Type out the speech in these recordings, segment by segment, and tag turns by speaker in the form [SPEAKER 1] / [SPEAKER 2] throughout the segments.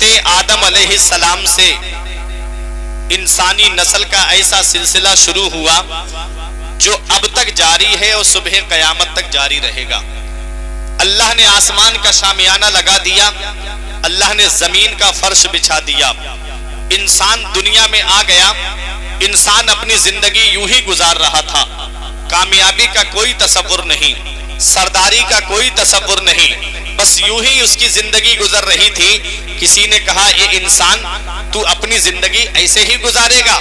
[SPEAKER 1] حضرت آدم علیہ السلام سے انسانی نسل کا ایسا سلسلہ شروع ہوا جو اب تک جاری ہے اور صبح قیامت تک جاری رہے گا۔ اللہ نے آسمان کا شامیانہ لگا دیا، اللہ نے زمین کا فرش بچھا دیا، انسان دنیا میں آ گیا، انسان اپنی زندگی یوں ہی گزار رہا تھا، کامیابی کا کوئی تصور نہیں، سرداری کا کوئی تصور نہیں، بس یوں ہی اس کی زندگی گزر رہی تھی۔ کسی نے کہا اے انسان تو اپنی زندگی ایسے ہی گزارے گا،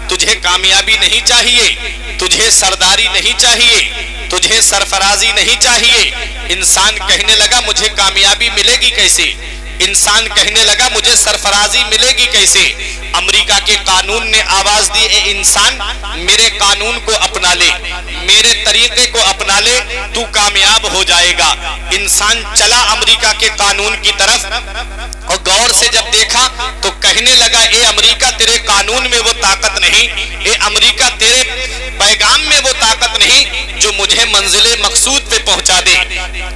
[SPEAKER 1] تجھے کامیابی نہیں چاہیے، تجھے سرداری نہیں چاہیے، تجھے سرفرازی نہیں چاہیے۔ انسان کہنے لگا مجھے کامیابی ملے گی کیسے، انسان کہنے لگا مجھے سرفرازی ملے گی کیسے۔ امریکہ کے قانون نے آواز دی اے انسان میرے قانون کو اپنا لے، میرے طریقے کو اپنا لے، تو کامیاب ہو جائے گا۔ انسان چلا امریکہ کے قانون کی طرف اور غور سے جب دیکھا تو کہنے لگا اے امریکہ تیرے قانون میں وہ طاقت نہیں، اے امریکہ تیرے پیغام میں وہ طاقت نہیں جو مجھے منزل مقصود پہ پہنچا دے۔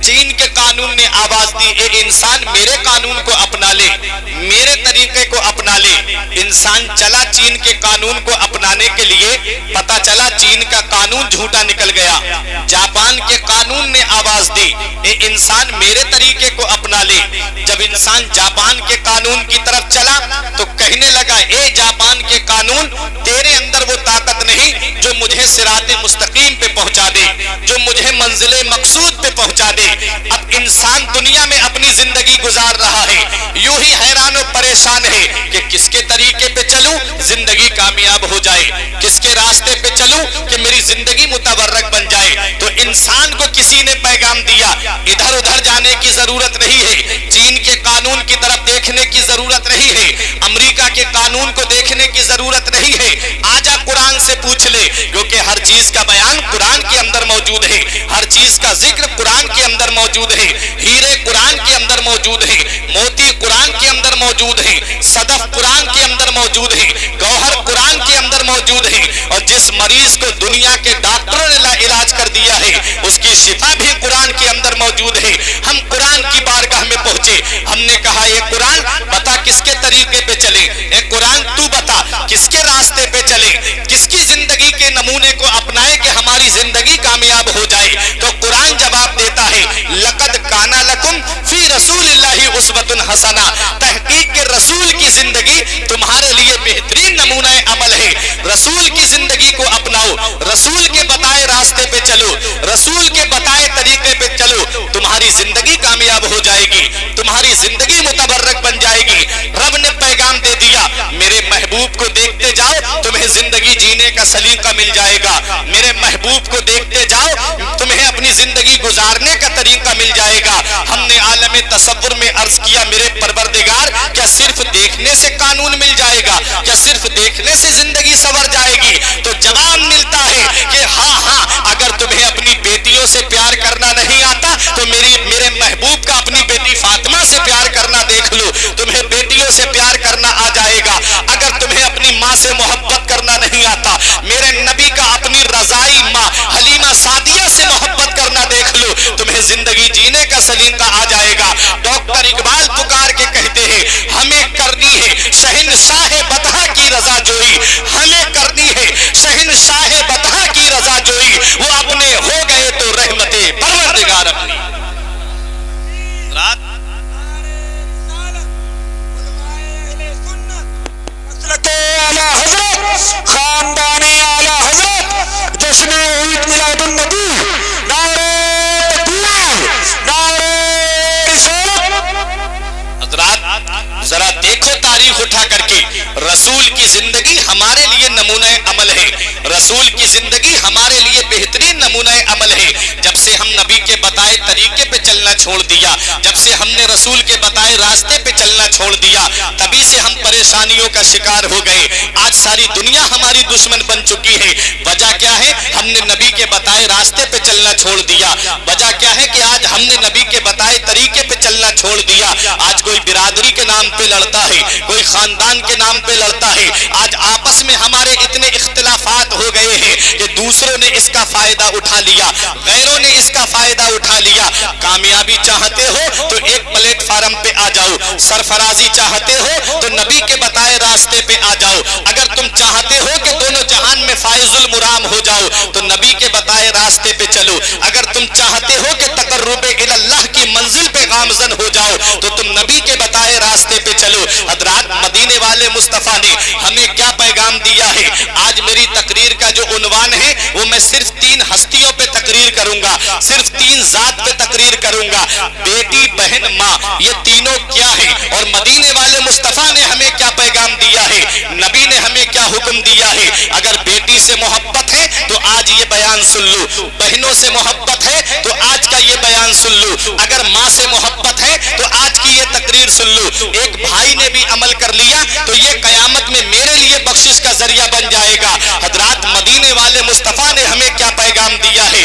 [SPEAKER 1] چین کے قانون نے آواز دی اے انسان میرے قانون کو اپنا لے، میرے طریقے کو اپنا لے۔ انسان چلا چین کے قانون کو اپنانے کے لیے، پتا چلا چین کا قانون جھوٹا نکل گیا۔ جاپان کے قانون نے آواز دی اے انسان میرے طریقے کو اپنا لے۔ جب انسان جاپان کے قانون کی طرف چلا تو کہنے لگا اے جاپان کے قانون تیرے اندر وہ طاقت نہیں جو مجھے صراط مستقیم پہ پہنچا دے، جو مجھے منزل مقصود پہ پہنچا دے۔ اب انسان دنیا میں اپنی زندگی گزار رہا ہے، یوں ہی حیران و پریشان ہے کہ کس کے طریقے پہ چلوں زندگی کامیاب ہو جائے، کس کے راستے پہ چلوں کہ میری زندگی متبرک بن جائے۔ تو انسان کو کسی نے پیغام دیا ادھر ادھر جانے کی ضرورت نہیں ہے، چین کے قانون کی طرف دیکھنے کی ضرورت نہیں ہے، امریکہ کے قانون کو دیکھنے کی ضرورت نہیں ہے، آجا قرآن سے پوچھ لے، کیونکہ ہر چیز کا بیان قرآن کے اندر موجود ہے، ہر چیز کا ذکر قرآن کے اندر موجود ہے، ہیرے قرآن کے اندر موجود ہے، موتی قرآن کے اندر موجود ہے، صدف قرآن کے اندر موجود ہے، گوہر قرآن کے اندر موجود ہے۔ اور جس مریض کو دنیا کے ڈاکٹروں نے علاج کر دیا ہے اس کی شفا بھی قرآن کے اندر موجود ہے۔ ہم قرآن کی بارگاہ میں پہنچے، ہم نے کہا اے قرآن بتا کس کے طریقے پہ چلے، اے قرآن تو بتا کس کے راستے پہ چلے، کس کی زندگی کے نمونے کو اپنائے کہ ہماری زندگی کامیاب ہو جائے۔ تو قرآن جواب دیتا ہے لقد کان لکم فی رسول اللہ اسوۃ حسنہ، تحقیق کے رسول کی زندگی تمہارے لیے بہترین نمونہ عمل ہے۔ رسول کی زندگی کو اپناؤ، رسول کے بتائے راستے پہ چلو، رسول کے بتائے طریقے پہ چلو، تمہاری زندگی کامیاب ہو جائے گی، تمہاری زندگی متبرک بن جائے گی۔ رب نے پیغام دے دیا میرے محبوب کو دیکھتے جاؤ تمہیں زندگی جینے کا سلیقہ مل جائے گا، میرے محبوب کو دیکھتے جاؤ تمہیں اپنی زندگی گزارنے کا طریقہ مل جائے گا۔ ہم نے عالم تصور میں عرض کیا میرے پروردگار کیا صرف دیکھنے سے قانون مل جائے گا، کیا صرف دیکھنے سے زندگی سنور جائے گی؟ تو جواب ملتا ہے کہ ہاں اگر تمہیں اپنی بیٹیوں سے پیار کرنا نہیں آتا تو میرے محبوب کا اپنی بیٹی فاطمہ سے پیار کرنا دیکھ لو، تمہیں بیٹیوں سے پیار کرنا آ جائے گا۔ اگر تمہیں اپنی ماں سے محبت کرنا نہیں آتا میرے نبی کا اپنی رضائی ماں حلیمہ سعدیہ سے محبت کرنا دیکھ لو، تمہیں زندگی جینے کا سلیقہ آ جائے گا۔ ڈاکٹر اقبال پکار کے کہتے ہیں ہمیں کرنی ہے شہنشاہ بطحہ کی رضا جوئی، ہمیں کرنی ہے شہنشاہ بطحہ کی رضا جوئی، وہ اپنے ہو گئے تو رحمت پروردگار اپنی۔ رات
[SPEAKER 2] خاندان اعلی حضرت جشن عید میلاد النبی، نعرہ تکبیر، نعرہ رسالت۔
[SPEAKER 1] حضرات ذرا دیکھو تاریخ اٹھا کر کے، رسول کی زندگی ہمارے لیے نمونہ عمل ہے، رسول کی زندگی ہمارے لیے بہترین نمونہ عمل ہے۔ جب سے ہم نبی کے بتائے طریقے پہ چلنا چھوڑ دیا، جب سے ہم نے رسول کے بتائے راستے پہ چلنا چھوڑ دیا، تبھی سے ہم پریشانیوں کا شکار ہو گئے۔ آج ساری دنیا ہماری دشمن بن چکی ہے۔ وجہ کیا ہے؟ ہم نے نبی کے بتائے راستے پہ چلنا چھوڑ دیا۔ وجہ کیا ہے کہ آج ہم نے نبی کے بتائے طریقے پہ چلنا چھوڑ دیا. آج کوئی برادری کے نام پہ لڑتا ہے, کوئی خاندان کے نام پہ لڑتا ہے. آج آپس میں ہمارے اتنے اختلافات ہو گئے ہیں کہ دوسروں نے اس کا فائدہ اٹھا لیا, غیروں نے اس کا فائدہ اٹھا لیا. کامیابی چاہتے ہو تو ایک پلیٹ فارم پہ آ جاؤ, سرفرازی چاہتے ہو تو نبی کے بتائے راستے پہ آ جاؤ. اگر تم چاہتے ہو کہ دونوں جہان میں فائز المرام ہو جاؤ تو نبی کے بتائے راستے پہ چلو. اگر تم چاہتے ہو کہ تقرب اللہ کی منزل پہ گامزن ہو جاؤ تو تم نبی کے بتائے راستے پہ چلو. حضرات, مدینے والے مصطفیٰ نے ہمیں کیا پیغام دیا ہے؟ آج میری تقریر کا جو عنوان ہے وہ میں صرف 3 ہستیوں پہ تقریر کروں گا, صرف 3 ذات پہ تقریر کروں گا. بیٹی, بہن, ماں, یہ تینوں کیا ہے اور مدینے والے مصطفیٰ نے ہمیں کیا پیغام دیا ہے, نبی نے ہمیں کیا حکم دیا ہے. اگر بیٹی سے محبت ہے تو آج یہ بیان سن لو, بہنوں سے محبت ہے تو آج کا یہ بیان سن لو, اگر ماں سے محبت ہے تو آج کی یہ تقریر سن لو. ایک بھائی نے بھی عمل کر لیا تو یہ قیامت میں میرے لیے بخشش کا ذریعہ بن جائے گا. حضرات, مدینے والے مصطفیٰ نے ہمیں کیا پیغام دیا ہے؟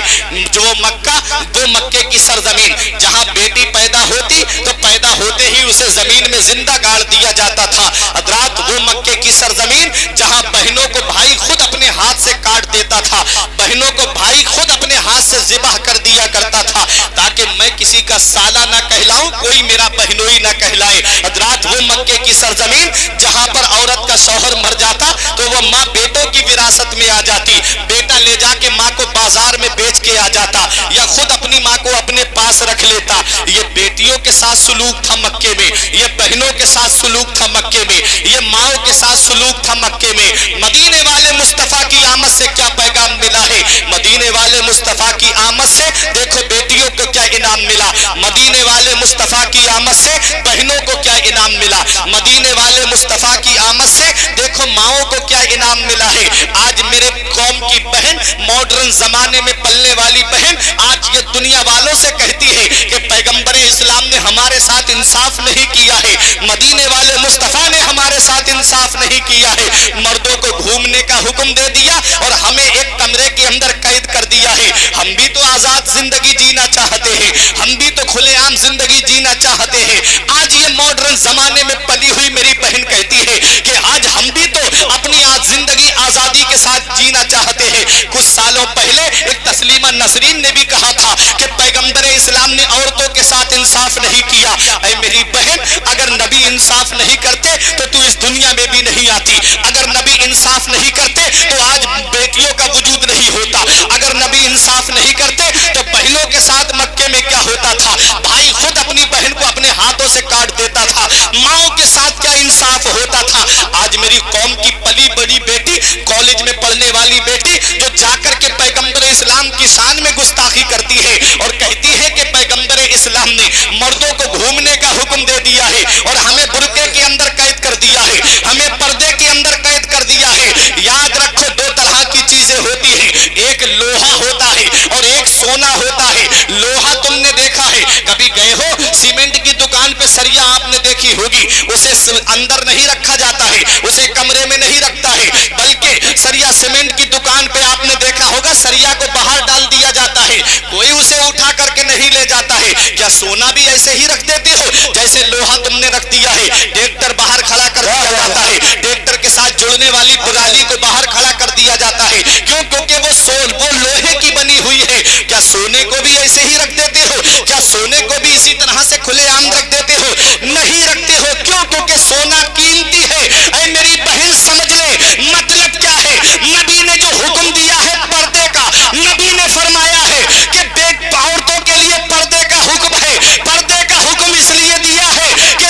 [SPEAKER 1] جو مکہ, وہ مکے کی سرزمین جہاں بیٹی پیدا ہوتی تو پیدا ہوتے ہی اسے زمین میں زندہ گاڑ دیا جاتا تھا. حضرات, وہ مکے کی سرزمین جہاں بہنوں کو بھائی خود اپنے ہاتھ سے کاٹ دیتا تھا, بہنوں کو بھائی خود اپنے ہاتھ سے ذبح کر دیا کرتا تھا تاکہ میں کسی کا سالہ نہ کہلاؤں, کوئی میرا بہنوئی نہ کہلائے. حضرات, وہ مکے کی سرزمین جہاں پر عورت کا شوہر مر جاتا تو وہ ماں بیٹوں کی وراثت میں آ جاتی, بیٹا لے جا کے ماں کو بازار میں بیچ کے آ جاتا یا خود اپنی ماں کو اپنے پاس رکھ لیتا. یہ بیٹیوں کے ساتھ سلوک تھا مکے میں, یہ بہنوں کے ساتھ سلوک تھا مکے میں, یہ ماؤں کے ساتھ سلوک تھا مکے میں. مدینے والے مصطفیٰ کی آمد سے کیا پیغام ملا ہے؟ مدینے والے مصطفیٰ کی آمد سے دیکھو بیٹیوں کو کیا انعام ملا, مدینے والے مصطفیٰ کی آمد سے بہنوں کو کیا انعام ملا, مدینے والے مصطفیٰ کی آمد سے دیکھو ماؤں کو کیا انعام ملا ہے. آج میرے قوم کی بہن, ماڈرن زمانے میں پلنے والی بہن, آج یہ دنیا والوں سے کہتی ہے کہ پیغمبر اسلام نے ہمارے ساتھ انصاف نہیں کیا ہے, مدینے والے مصطفیٰ نے ہمارے ساتھ انصاف نہیں کیا ہے. مردوں کو گھومنے کا حکم دے دیا اور ہمیں ایک کمرے کے اندر قید کر دیا ہے. ہم بھی تو آزاد زندگی جینا چاہتے ہیں, ہم بھی تو کھلے عام زندگی جینا چاہتے ہیں. آج یہ ماڈرن زمانے میں پلی ہوئی میری بہن کہتی ہے کہ آج ہم بھی تو اپنی آج زندگی آزادی کے ساتھ جینا چاہتے ہیں. کچھ سالوں پہلے ایک تسلیمہ نسرین نے بھی کہا تھا کہ پیغمبر اسلام نے عورتوں کے ساتھ انصاف نہیں کیا. اے میری بہن, اگر نبی انصاف نہیں کرتے تو اس دنیا میں بھی نہیں آتی, اگر نبی انصاف نہیں کرتے تو آج بیٹیوں کا وجود نہیں ہوتا, اگر نبی انصاف نہیں کرتے تو بہنوں کے ساتھ مکے میں کیا ہوتا تھا, بھائی خود اپنی بہن کو اپنے ہاتھوں سے کاٹ دیتا تھا, ماؤں کے ساتھ کیا انصاف ہوتا تھا. آج میری قوم کی پلی بڑی بیٹی, کالج میں پڑھنے والی بیٹی جو جا کر کے پیغمبر اسلام کی شان میں گستاخی کرتی ہے اور کہتی ہے کہ پیغمبر اسلام نے مردوں کو گھومنے کا حکم دے دیا ہے اور ہمیں برقعے کے اندر قید کر دیا ہے, ہمیں پردے کے اندر قید کر دیا ہے. یاد رکھو, 2 طرح کی چیزیں ہوتی ہیں, ایک لوہا ہوتا ہے اور ایک سونا ہوتا ہے. لوہا تم نے دیکھا ہے, کبھی گئے ہو سیمنٹ کی دکان پہ سریا آپ نے دیکھی ہوگی, اسے اندر نہیں رکھا جاتا ہے, اسے کمرے میں نہیں رکھتا ہے, بلکہ سریا سیمنٹ کی دکان پہ آپ نے دیکھا ہوگا سریا کو باہر ڈال دیا جاتا ہے, کوئی اسے اٹھا کر کے نہیں لے جاتا ہے. کیا سونا بھی ایسے ہی رکھ دیتے ہو جیسے لوہا تم نے رکھ دیا ہے؟ ٹریکٹر باہر کھڑا کر دیا جاتا ہے, ٹریکٹر کے ساتھ جڑنے والی پرالی کو باہر کھڑا کر دیا جاتا ہے, کیوں؟ کیونکہ وہ لوہے کی بنی ہوئی ہے. کیا سونے کو بھی ایسے ہی رکھ دیتے ہو؟ کیا سونے کو بھی اسی طرح سے کھلے عام رکھ دیتے ہو؟ نہیں رکھتے ہو. کیوں؟ کیونکہ سونا قیمتی ہے. اے میری بہن سمجھ لے مطلب کیا ہے. نبی نے جو حکم دیا ہے پردے کا, نبی نے فرمایا ہے کہ عورتوں کے لیے پردے کا حکم ہے. پردے کا حکم اس لیے دیا ہے کہ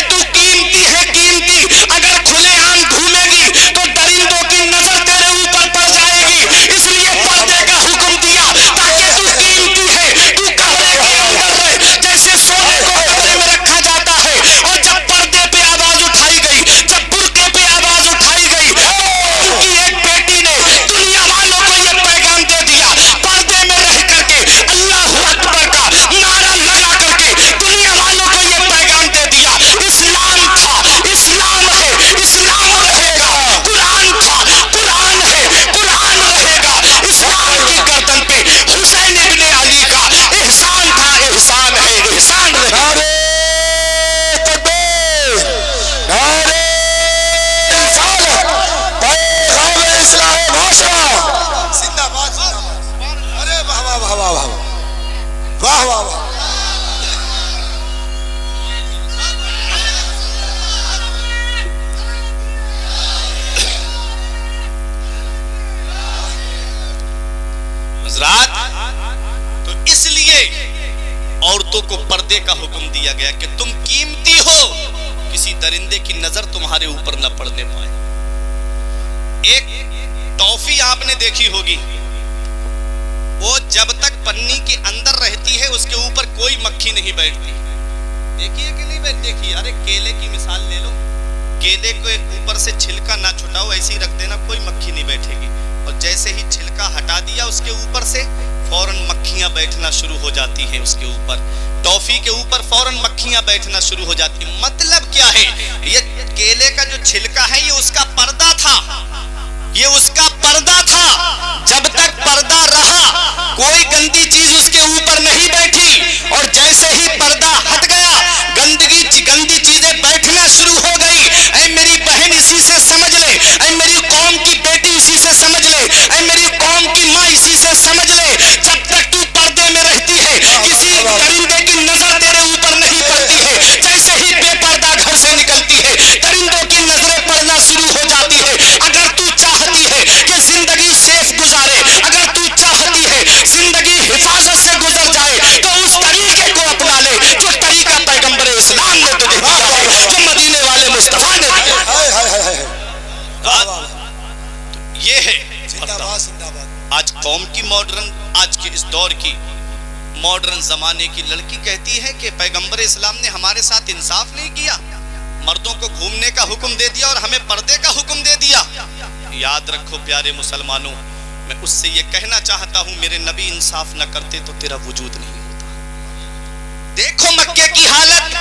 [SPEAKER 2] نعرہ رسالت پیغام اصلاح معاشرہ
[SPEAKER 3] زندہ باد زندہ باد. ارے واہ واہ واہ واہ واہ واہ واہ واہ.
[SPEAKER 1] حضرات تو اس لیے عورتوں کو پردے کا حکم دیا گیا کہ تم قیمتی ہو، کسی درندے کی نظر تمہارے اوپر نہ پڑنے پائے. ایک ٹافی آپ نے دیکھی ہوگی، وہ جب تک پنی کے اندر رہتی ہے اس کے اوپر کوئی مکھی نہیں بیٹھتی. دیکھیے کہ نہیں دیکھیے؟ ارے کیلے کی مثال لے لو، کیلے کو اوپر سے چھلکا نہ چھٹاؤ، ایسے ہی رکھ دینا، کوئی مکھی نہیں بیٹھے گی. اور جیسے ہی چھلکا ہٹا دیا اس کے اوپر سے، فوراً مکھیاں بیٹھنا شروع ہو جاتی ہیں. اس کے اوپر ٹافی کے اوپر فوراً مکھیاں بیٹھنا شروع ہو جاتی ہیں. مطلب کیا ہے؟ یہ کیلے کا جو چھلکا ہے یہ اس کا پردہ تھا، یہ اس کا پردہ تھا. جب تک پردہ رہا کوئی گندی چیز اس کے اوپر نہیں بیٹھی، اور جیسے ہی پردہ ہٹ گیا گندی چیزیں بیٹھنا شروع ہو گئی. اے میری بہن اسی سے سمجھ لے، اے میری قوم کی بیٹی اسی سے سمجھ لے، اے میری قوم کی ماں اسی سے سمجھ لے، جب تک تو پردے میں رہتی ہے کسی درندے کی نظر تیرے اوپر نہیں پڑتی ہے. جیسے ہی بے پردہ گھر سے نکلتی ہے درندوں کی نظریں پڑنا شروع ہو جاتی ہے. اگر تو چاہتی ہے کہ زندگی سیف گزارے، اگر تو چاہتی ہے زندگی حفاظت سے گزر جائے، تو اس طریقے کو اپنا لے جو طریقہ پیغمبر اسلام نے تجھے دیا ہے، جو مدینے والے مصطفیٰ نے دیا ہے.
[SPEAKER 3] ہائے ہائے ہائے ہائے.
[SPEAKER 1] یہ ہے
[SPEAKER 3] زندہ باد زندہ باد.
[SPEAKER 1] آج قوم کی ماڈرن، آج کے اس دور کی ماڈرن زمانے کی لڑکی کہتی ہے کہ پیغمبر اسلام نے ہمارے ساتھ انصاف نہیں کیا، مردوں کو گھومنے کا حکم دے دیا اور ہمیں پردے کا حکم دے دیا. یاد رکھو پیارے مسلمانوں، میں اس سے یہ کہنا چاہتا ہوں میرے نبی انصاف نہ کرتے تو تیرا وجود نہیں ہوتا. دیکھو مکے کی حالت،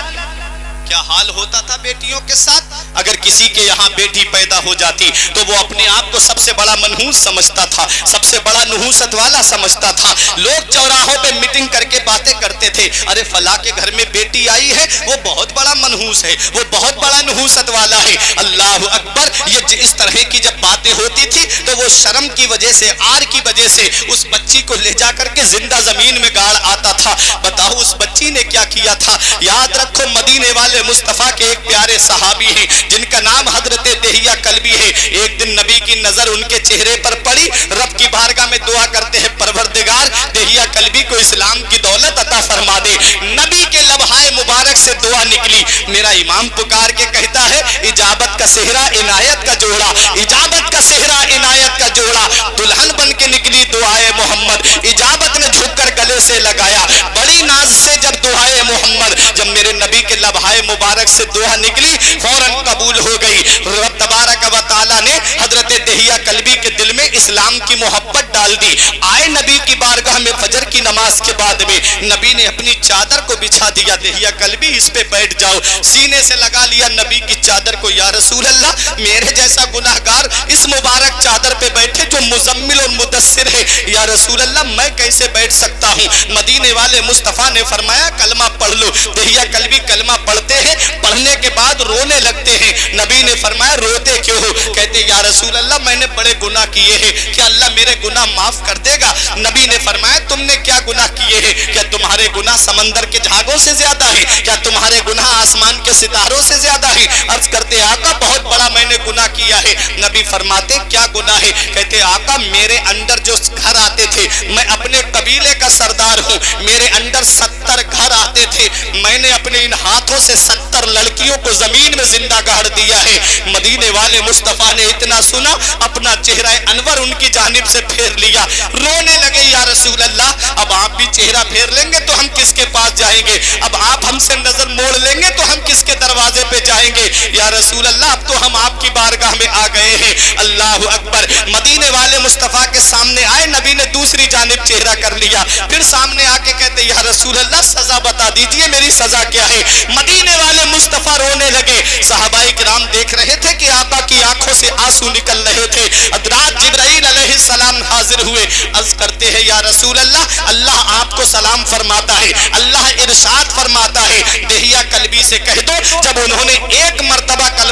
[SPEAKER 1] کیا حال ہوتا تھا بیٹیوں کے ساتھ. اگر کسی کے یہاں بیٹی پیدا ہو جاتی تو وہ اپنے آپ کو سب سے بڑا منحوس سمجھتا تھا، سب سے بڑا نحوست والا سمجھتا تھا. لوگ چوراہوں پہ میٹنگ کر کے باتیں کرتے تھے، ارے فلاں کے گھر میں بیٹی آئی ہے، وہ بہت بڑا منحوس ہے، وہ بہت بڑا نحوست والا ہے. اللہ اکبر. یہ اس طرح کی جب باتیں ہوتی تھی تو وہ شرم کی وجہ سے، آر کی وجہ سے اس بچی کو لے جا کر کے زندہ زمین میں گاڑ آتا تھا. بتاؤ اس بچی نے کیا کیا تھا. یاد رکھو مدینے والے مصطفیٰ کے ایک پیارے صحابی ہیں جن کا نام حضرت دہیہ کلبی ہے. ایک دن نبی کی نظر ان کے چہرے پر پڑی، رب کی بارگاہ میں دعا کرتے ہیں پروردگار دہیہ کلبی کو اسلام کی دولت عطا فرما دے. نبی کے لبہائے مبارک سے دعا نکلی. میرا امام پکار کے کہتا ہے اجابت کا صحرا عنایت کا جوڑا، اجابت کا صحرا عنایت کا جوڑا. دلہن بن کے نکلی دعائے محمد، اجابت نے جھک کر گلے سے لگایا. بڑی ناز سے جب دعائے محمد، جب میرے نبی کے لبہائے مبارک سے دعا نکلی فوراً قبول ہو گئی. رب تبارک و تعالیٰ نے حضرت دہیہ کلبی کے دل میں اسلام کی محبت ڈال دی. آئے نبی کی بارگاہ میں فجر کی نماز کے بعد میں نبی نے اپنی چادر کو بچھا دیا. دہیہ کلبی اس پہ بیٹھ جاؤ. سینے سے لگا لیا نبی کی چادر کو. یا رسول اللہ میرے جیسا گناہگار اس مبارک چادر پہ بیٹھے جو مزمل اور مدثر ہے، یا رسول اللہ میں کیسے بیٹھ سکتا ہوں. مدینے والے مصطفیٰ نے فرمایا کلمہ پڑھ لو. دہیہ کلبی کلمہ پڑھتے ہیں، پڑھنے کے بعد رونے لگتے ہیں. نبی نے فرمایا روتے کیوں ہو؟ کہتے یا رسول اللہ میں نے بڑے گناہ کیے ہیں، کیا اللہ میرے گناہ معاف کر دے گا؟ نبی نے فرمایا تم نے کیا گناہ کیے ہیں؟ کیا تمہارے گناہ سمندر کے جھاگوں سے زیادہ ہیں؟ کیا تمہارے گناہ آسمان کے ستاروں سے زیادہ ہیں؟ عرض کرتے آقا بہت بڑا میں نے گناہ کیا ہے. نبی فرماتے کیا گناہ ہے؟ کہتے آقا میرے اندر جو گھر آتے تھے، میں اپنے قبیلے کا سردار ہوں، میرے اندر 70 گھر آتے تھے، میں نے اپنے ان ہاتھوں سے 70 لڑکیوں کو زمین میں زندہ گاڑ دیا ہے. مدینے والے مصطفیٰ نے اتنا سنا اپنا چہرہ انور ان کی جانب سے پھیر لیا، رونے لگے. یا رسول اللہ اب آپ بھی چہرہ پھیر لیں گے تو ہم کس کے پاس جائیں گے؟ اب آپ ہم سے نظر موڑ لیں گے تو ہم کس کے دروازے پہ جائیں گے؟ یا رسول اللہ اب تو ہم آپ کی بارگاہ میں آ گئے ہیں. اللہ اکبر. مدینے والے مصطفیٰ کے سامنے آئے، نبی نے دوسری جانب چہرہ کر لیا. پھر سامنے آ کے کہتے یا رسول اللہ سزا بتا دیجئے میری سزا کیا ہے؟ مدینے والے مصطفیٰ رونے لگے. صحابہ کرام دیکھ رہے تھے کہ آقا کی آنکھوں سے آنسو نکل رہے تھے. حضرات جبرائیل علیہ السلام حاضر ہوئے. عرض کرتے ہیں یا رسول اللہ اللہ آپ کو سلام فرماتا ہے، اللہ ارشاد فرماتا ہے دہیہ کلبی سے کہہ دو جب انہوں نے ایک مرتبہ کلمہ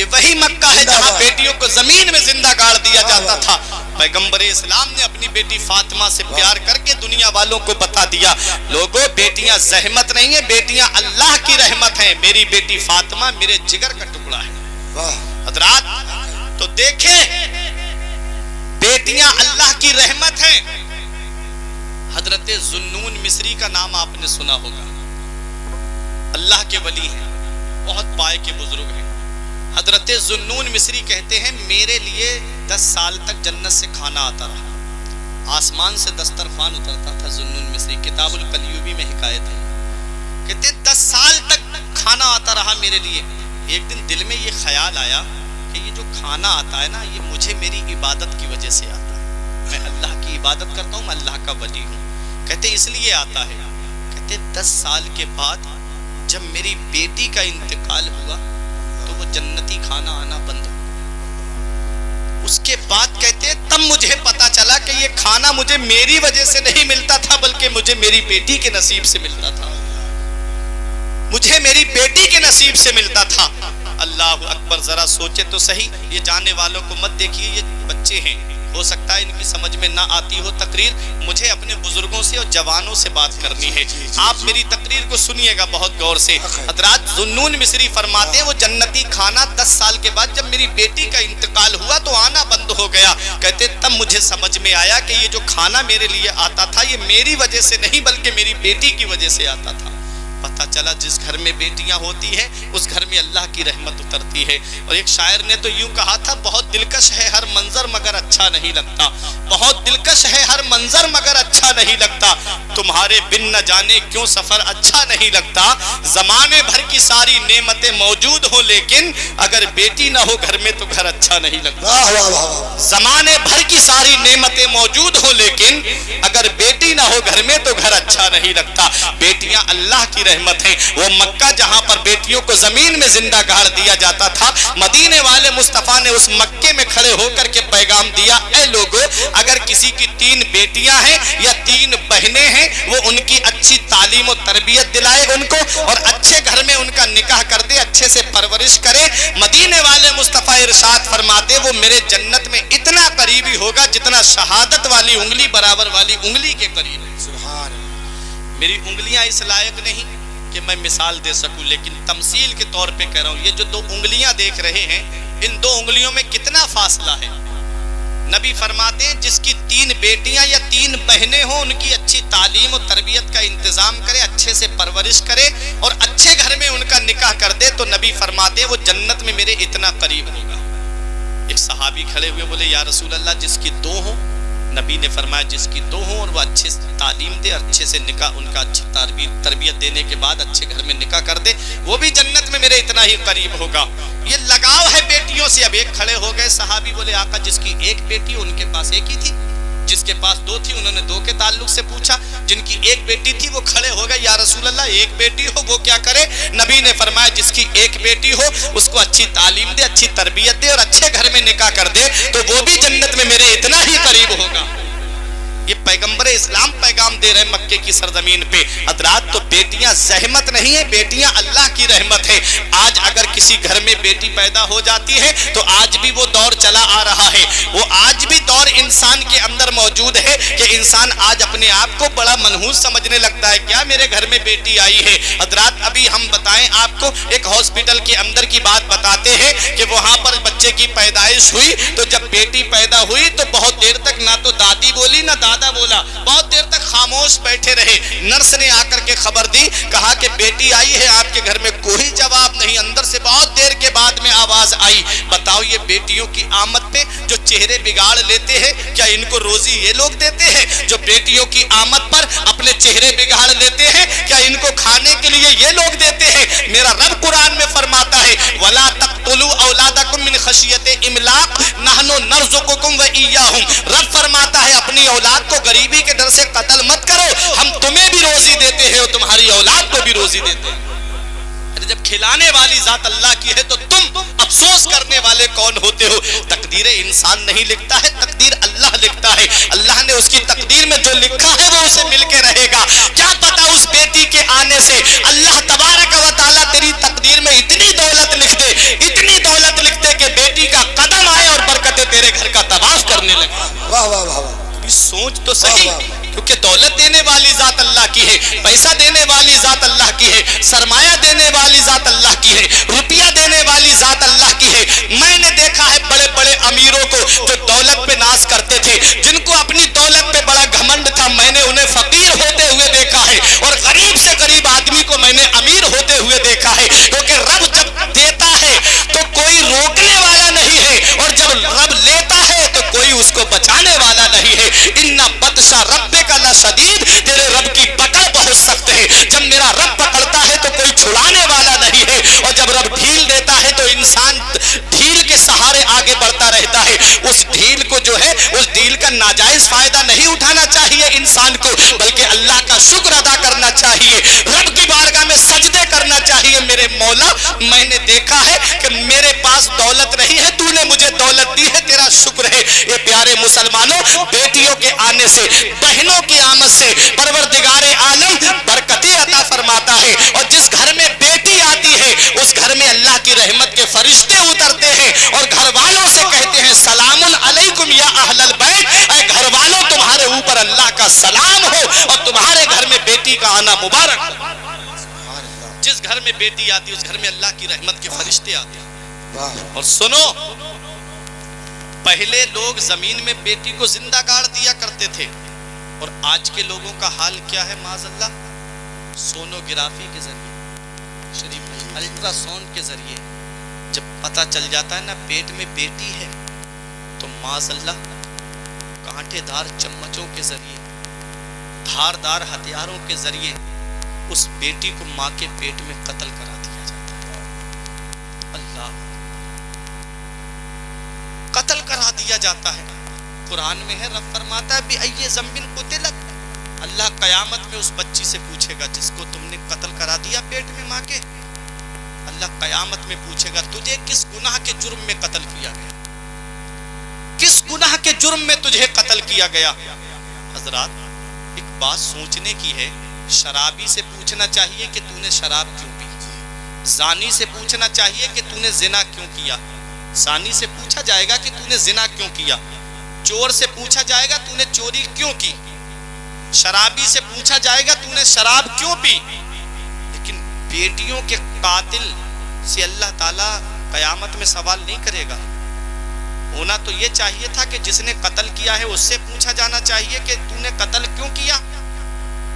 [SPEAKER 1] یہ وہی مکہ ہے جہاں بیٹیوں کو زمین میں زندہ گاڑ دیا جاتا تھا. پیغمبر اسلام نے اپنی بیٹی فاطمہ سے پیار کر کے دنیا والوں کو بتا دیا لوگوں بیٹیاں زحمت نہیں ہیں, بیٹیاں اللہ کی رحمت ہیں. میری بیٹی فاطمہ میرے جگر کا ٹکڑا ہے. حضرات تو دیکھیں بیٹیاں اللہ کی رحمت ہیں. حضرت ذوالنون مصری کا نام آپ نے سنا ہوگا, اللہ کے ولی ہیں, بہت پائے کے بزرگ ہیں. حضرت ذوالنون مصری کہتے ہیں میرے لیے 10 سال تک جنت سے کھانا آتا رہا, آسمان سے دسترخوان اترتا تھا. ذوالنون مصری کتاب القلیوبی میں حکایت ہے, کہتے ہیں 10 سال تک کھانا آتا رہا میرے لیے. ایک دن دل میں یہ خیال آیا کہ یہ جو کھانا آتا ہے نا یہ مجھے میری عبادت کی وجہ سے آتا ہے, میں اللہ کی عبادت کرتا ہوں, میں اللہ کا ولی ہوں. کہتے اس لیے آتا ہے. کہتے 10 سال کے بعد جب میری بیٹی کا انتقال ہوا تو وہ جنتی کھانا آنا بند ہو. اس کے بعد کہتے تب مجھے پتا چلا کہ یہ کھانا مجھے میری وجہ سے نہیں ملتا تھا بلکہ مجھے میری بیٹی کے نصیب سے ملتا تھا, مجھے میری بیٹی کے نصیب سے ملتا تھا. اللہ اکبر. ذرا سوچے تو صحیح, یہ جانے والوں کو مت دیکھیے, یہ بچے ہیں, ہو سکتا ہے ان کی سمجھ میں نہ آتی ہو تقریر. مجھے اپنے بزرگوں سے اور جوانوں سے بات کرنی ہے. آپ میری تقریر کو سنیے گا بہت غور سے. حضرات ذوالنون مصری فرماتے ہیں وہ جنتی کھانا 10 سال کے بعد جب میری بیٹی کا انتقال ہوا تو آنا بند ہو گیا. کہتے تب مجھے سمجھ میں آیا کہ یہ جو کھانا میرے لیے آتا تھا یہ میری وجہ سے نہیں بلکہ میری بیٹی کی وجہ سے آتا تھا. پتہ چلا جس گھر میں بیٹیاں ہوتی ہیں اس گھر میں اللہ کی رحمت اترتی ہے. اور ایک شاعر نے تو یوں کہا تھا بہت دلکش ہے ہر منظر مگر اچھا نہیں لگتا, بہت دلکش ہے ہر منظر مگر اچھا نہیں لگتا, تمہارے بن نہ جانے کیوں سفر اچھا نہیں لگتا. زمانے بھر کی ساری نعمتیں موجود ہوں لیکن اگر بیٹی نہ ہو گھر میں تو گھر اچھا نہیں لگتا. زمانے بھر کی ساری نعمتیں موجود ہوں لیکن اگر بیٹی نہ ہو گھر میں تو گھر اچھا نہیں لگتا. بیٹیاں اللہ کی رحمت ہیں. وہ مکہ جہاں پر بیٹیوں کو زمین میں زندہ گاڑ دیا جاتا تھا, مدینے والے مصطفیٰ نے اس مکے میں کھڑے ہو کر کے پیغام دیا اے لوگوں اگر کسی کی 3 بیٹیاں ہیں یا 3 بہنیں ہیں وہ ان کی اچھی تعلیم و تربیت دلائے ان کو اور اچھے گھر میں ان کا نکاح کر دے, اچھے سے پرورش کرے. مدینے والے مصطفیٰ ارشاد فرماتے وہ میرے جنت میں اتنا قریبی ہوگا جتنا شہادت والی انگلی برابر والی انگلی کے قریب ہے. سبحان اللہ. میری انگلیاں اس لائق نہیں کہ میں مثال دے سکوں لیکن تمثیل کے طور پہ کہہ رہا ہوں. یہ جو 2 انگلیاں دیکھ رہے ہیں ان 2 انگلیوں میں کتنا فاصلہ ہے. نبی فرماتے ہیں جس کی 3 بیٹیاں یا 3 بہنیں ہوں ان کی اچھی تعلیم و تربیت کا انتظام کرے, اچھے سے پرورش کرے اور اچھے گھر میں ان کا نکاح کر دے تو نبی فرماتے ہیں وہ جنت میں میرے اتنا قریب ہوگا. ایک صحابی کھڑے ہوئے بولے یا رسول اللہ جس کی 2 ہوں. نبی نے فرمایا جس کی 2 ہوں اور وہ اچھے سے تعلیم دے, اچھے سے نکاح ان کا اچھی تربیت دینے کے بعد اچھے گھر میں نکاح کر دے وہ بھی جنت میں میرے اتنا ہی قریب ہوگا. یہ لگاؤ ہے بیٹیوں سے. اب ایک کھڑے ہو گئے صحابی بولے آقا جس کی 1 بیٹی ان کے پاس 1 ہی تھی, جس کے پاس 2 تھی انہوں نے 2 کے تعلق سے پوچھا, جن کی 1 بیٹی تھی وہ کھڑے ہو گئے یا رسول اللہ 1 بیٹی ہو وہ کیا کرے. نبی نے فرمایا جس کی 1 بیٹی ہو اس کو اچھی تعلیم دے, اچھی تربیت دے اور اچھے گھر میں نکاح کر دے تو وہ بھی جنت میں میرے اتنا ہی قریب ہوگا. یہ پیغمبر اسلام پیغام دے رہے مکے کی سرزمین پہ. حضرات تو بیٹیاں زحمت نہیں ہے, بیٹیاں اللہ کی رحمت ہے. آج اگر کسی گھر میں بیٹی پیدا ہو جاتی ہے تو آج بھی وہ دور چلا آ رہا ہے, وہ آج بھی دور انسان کے اندر موجود ہے کہ انسان آج اپنے آپ کو بڑا منحوس سمجھنے لگتا ہے کیا میرے گھر میں بیٹی آئی ہے. حضرات ابھی ہم بتائیں آپ کو ایک ہاسپٹل کے اندر کی بات بتاتے ہیں کہ وہاں پر بچے کی پیدائش ہوئی تو جب بیٹی پیدا ہوئی تو بہت دیر تک نہ تو دادی بولی نہ دادا بولا, بہت دیر تک خاموش بیٹھے رہے. نرس نے آ کر کے خبر دی, کہا کہ بیٹی آئی ہے آپ کے گھر میں, کوئی جواب نہیں. اندر سے بہت دیر کے بعد میں آواز آئی. بتاؤ یہ بیٹیوں کی آمد پہ جو چہرے بگاڑ لیتے ہیں کیا ان کو روزی یہ لوگ دیتے ہیں؟ جو بیٹیوں کی آمد پر اپنے چہرے بگاڑ لیتے ہیں کیا ان کو کھانے کے لیے یہ لوگ دیتے ہیں؟ میرا رب قرآن میں فرماتا ہے وَلَا تَقْتُلُوا أَوْلَادَكُمْ مِنْ خَشْيَةِ إِمْلَاقٍ نَحْنُ نَرْزُقُكُمْ وَإِيَّاهُمْ. رب فرماتا ہے اپنی اولاد کو غریبی کے ڈر سے قتل مت کرو, ہم تمہیں بھی روزی دیتے ہیں اور تمہاری اولاد کو بھی روزی دیتے ہیں. جب کھلانے والی ذات اللہ کی ہے تو تم افسوس کرنے والے کون ہوتے ہو؟ تقدیر انسان نہیں لکھتا ہے, تقدیر اللہ لکھتا ہے. اللہ نے اس کی تقدیر میں جو لکھا ہے وہ اسے مل کے رہے گا. کیا پتا اس بیٹی کے آنے سے اللہ تبارک و تعالیٰ تیری تقدیر میں اتنی دولت لکھ دے, اتنی دولت لکھ اللہ کا شکر ادا کرنا چاہیے, رب کی بارگاہ میں سجدے کرنا چاہیے. میرے مولا میں نے دیکھا ہے کہ میرے پاس دولت نہیں ہے, تو نے مجھے دولت دی ہے, تیرا شکر ہے. یہ پیارے مسلمانوں, بیٹیوں کے آنے سے, بہنوں کی آمد سے پروردگار عالم برکتیں عطا فرماتا ہے. اور جس گھر میں بیٹی آتی ہے اس گھر میں اللہ کی رحمت کے فرشتے اترتے ہیں اور گھر والوں سے کہتے ہیں سلام علیکم یا اہل البیت, اے گھر والوں تمہارے اوپر اللہ کا سلام ہو اور تمہارے گھر میں بیٹی کا آنا مبارک ہو. جس گھر میں بیٹی آتی ہے اس گھر میں اللہ کی رحمت کے فرشتے آتے ہیں. اور سنو, پہلے لوگ زمین میں بیٹی کو زندہ گاڑ دیا کرتے تھے, اور آج کے لوگوں کا حال کیا ہے معاذ اللہ؟ سونوگرافی کے ذریعے, شریف الٹرا ساؤنڈ کے ذریعے جب پتہ چل جاتا ہے نا پیٹ میں بیٹی ہے, تو معاذ اللہ کانٹے دار چمچوں کے ذریعے, دھاردار ہتھیاروں کے ذریعے اس بیٹی کو ماں کے پیٹ میں قتل کرا دیا جاتا ہے. اللہ, قتل کرا دیا جاتا ہے. قرآن میں ہے, رب فرماتا ہے بِأَيِّ ذَنبٍ قُتِلَتْ, اللہ قیامت میں اس بچی سے پوچھے گا جس کو تم نے قتل کرا دیا پیٹ میں ماں کے. اللہ قیامت میں پوچھے گا تجھے کس گناہ کے جرم میں قتل کیا گیا, کس گناہ کے جرم میں تجھے قتل کیا گیا. حضرات ایک بات سوچنے کی ہے, شرابی سے پوچھنا چاہیے کہ تو نے شراب کیوں پی, زانی سے پوچھنا چاہیے کہ تو نے زنا کیوں کیا, زانی سے پوچھا جائے گا کہ تو نے زنا کیوں کیا, چور سے پوچھا جائے گا تو نے چوری کیوں کی, شرابی سے پوچھا جائے گا تو نے شراب کیوں پی. لیکن بیٹیوں کے قاتل سے اللہ تعالیٰ قیامت میں سوال نہیں کرے گا. ہونا تو یہ چاہیے تھا کہ جس نے قتل کیا ہے اس سے پوچھا جانا چاہیے کہ تو نے قتل کیوں کیا.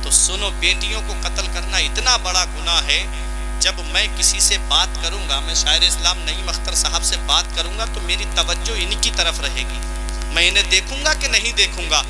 [SPEAKER 1] تو سنو, بیٹیوں کو قتل کرنا اتنا بڑا گناہ ہے. جب میں کسی سے بات کروں گا, میں شاعر اسلام نعیم اختر صاحب سے بات کروں گا, تو میری توجہ ان کی طرف رہے گی, میں انہیں دیکھوں گا کہ نہیں دیکھوں گا.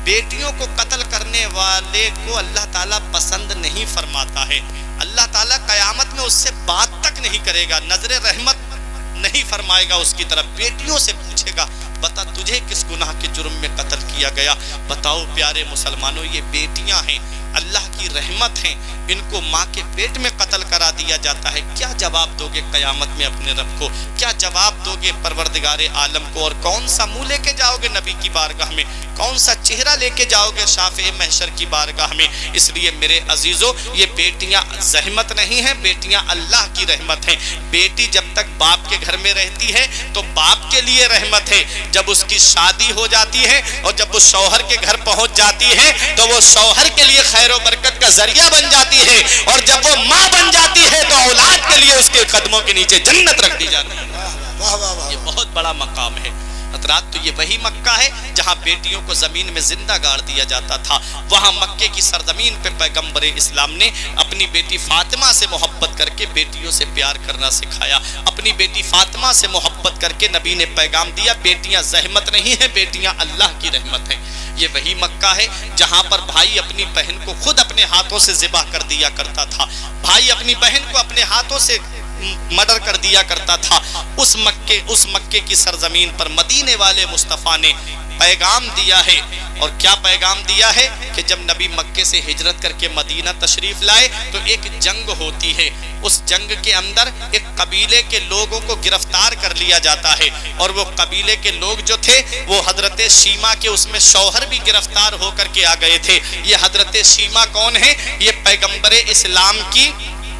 [SPEAKER 1] بیٹیوں کو قتل کرنے والے کو اللہ تعالیٰ پسند نہیں فرماتا ہے. اللہ تعالیٰ قیامت میں اس سے بات تک نہیں کرے گا, نظر رحمت نہیں فرمائے گا اس کی طرف. بیٹیوں سے پوچھے گا بتا تجھے کس گناہ کے جرم میں قتل کیا گیا. بتاؤ پیارے مسلمانوں, یہ بیٹیاں ہیں, اللہ کی رحمت ہیں, ان کو ماں کے پیٹ میں قتل کرا دیا جاتا ہے. کیا جواب دو گے قیامت میں اپنے رب کو, کیا جواب دو گے پروردگار عالم کو, اور کون سا منہ لے کے جاؤ گے نبی کی بارگاہ میں, کون سا چہرہ لے کے جاؤ گے شافع محشر کی بارگاہ میں. اس لیے میرے عزیزو, یہ بیٹیاں زحمت نہیں ہیں, بیٹیاں اللہ کی رحمت ہیں. بیٹی جب تک باپ کے گھر میں رہتی ہے تو باپ کے لیے رحمت ہے, جب اس کی شادی ہو جاتی ہے اور جب وہ شوہر کے گھر پہنچ جاتی ہے تو وہ شوہر کے لیے خیر و برکت کا ذریعہ بن جاتی ہے, اور جب وہ ماں بن جاتی ہے تو اولاد کے لیے اس کے قدموں کے نیچے جنت رکھ دی جاتی ہے. یہ بہت بڑا مقام ہے حضرات. تو یہ وہی مکہ ہے جہاں بیٹیوں کو زمین میں زندہ گاڑ دیا جاتا تھا. وہاں مکے کی سرزمین پہ پیغمبر اسلام نے اپنی بیٹی فاطمہ سے محبت کر کے بیٹیوں سے پیار کرنا سکھایا. اپنی بیٹی فاطمہ سے محبت کر کے نبی نے پیغام دیا بیٹیاں زحمت نہیں ہیں, بیٹیاں اللہ کی رحمت ہیں. یہ وہی مکہ ہے جہاں پر بھائی اپنی بہن کو خود اپنے ہاتھوں سے ذبح کر دیا کرتا تھا, بھائی اپنی بہن کو اپنے ہاتھوں سے مرڈر کر دیا کرتا تھا. اس مکے کی سرزمین پر مدینے والے مصطفیٰ نے پیغام دیا ہے. اور کیا پیغام دیا ہے کہ جب نبی مکے سے ہجرت کر کے مدینہ تشریف لائے تو ایک جنگ ہوتی ہے. اس جنگ کے اندر ایک قبیلے کے لوگوں کو گرفتار کر لیا جاتا ہے, اور وہ قبیلے کے لوگ جو تھے وہ حضرت شیما کے اس میں شوہر بھی گرفتار ہو کر کے آ گئے تھے. یہ حضرت شیما کون ہے؟ یہ پیغمبر اسلام کی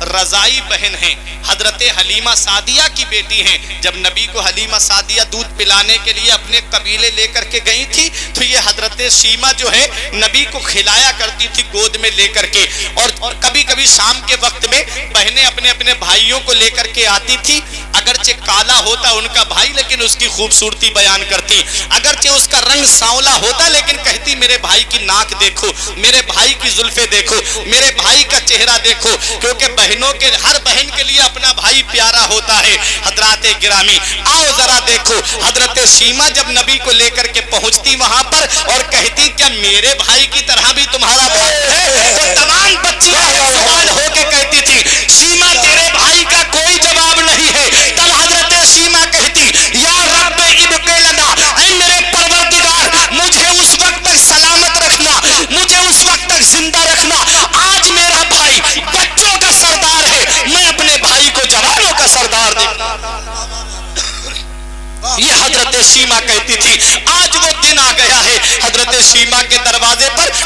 [SPEAKER 1] رضائی بہن ہیں, حضرت حلیمہ سعدیہ کی بیٹی ہیں. جب نبی کو حلیمہ سعدیہ دودھ پلانے کے لیے اپنے قبیلے لے کر کے گئی تھی تو یہ حضرت شیما جو ہے نبی کو کھلایا کرتی تھی گود میں لے کر کے. اور کبھی کبھی شام کے وقت میں بہنیں اپنے اپنے بھائیوں کو لے کر کے آتی تھی. اگرچہ کالا ہوتا ان کا بھائی لیکن اس کی خوبصورتی بیان کرتی, اگرچہ اس کا رنگ سانولا ہوتا لیکن کہتی میرے بھائی کی ناک دیکھو, میرے بھائی کی زلفیں دیکھو, میرے بھائی کا چہرہ دیکھو, کیونکہ بہنوں کے ہر بہن کے لیے اپنا بھائی پیارا ہوتا ہے. حضرات گرامی آؤ ذرا دیکھو, حضرت شیما جب نبی کو لے کر کے پہنچتی وہاں پر اور کہتی کیا میرے بھائی کی طرح بھی تمہارا بھائی ہے, تو تمام بچیاں سوال ہو کے کہتی تھی شیما تیرے بھائی کا کوئی جواب نہیں ہے. تب حضرت شیما کہتی یا رب ابقی لنا, اے میرے پروردگار مجھے اس وقت تک سلامت رکھنا, مجھے اس وقت تک زندہ رکھنا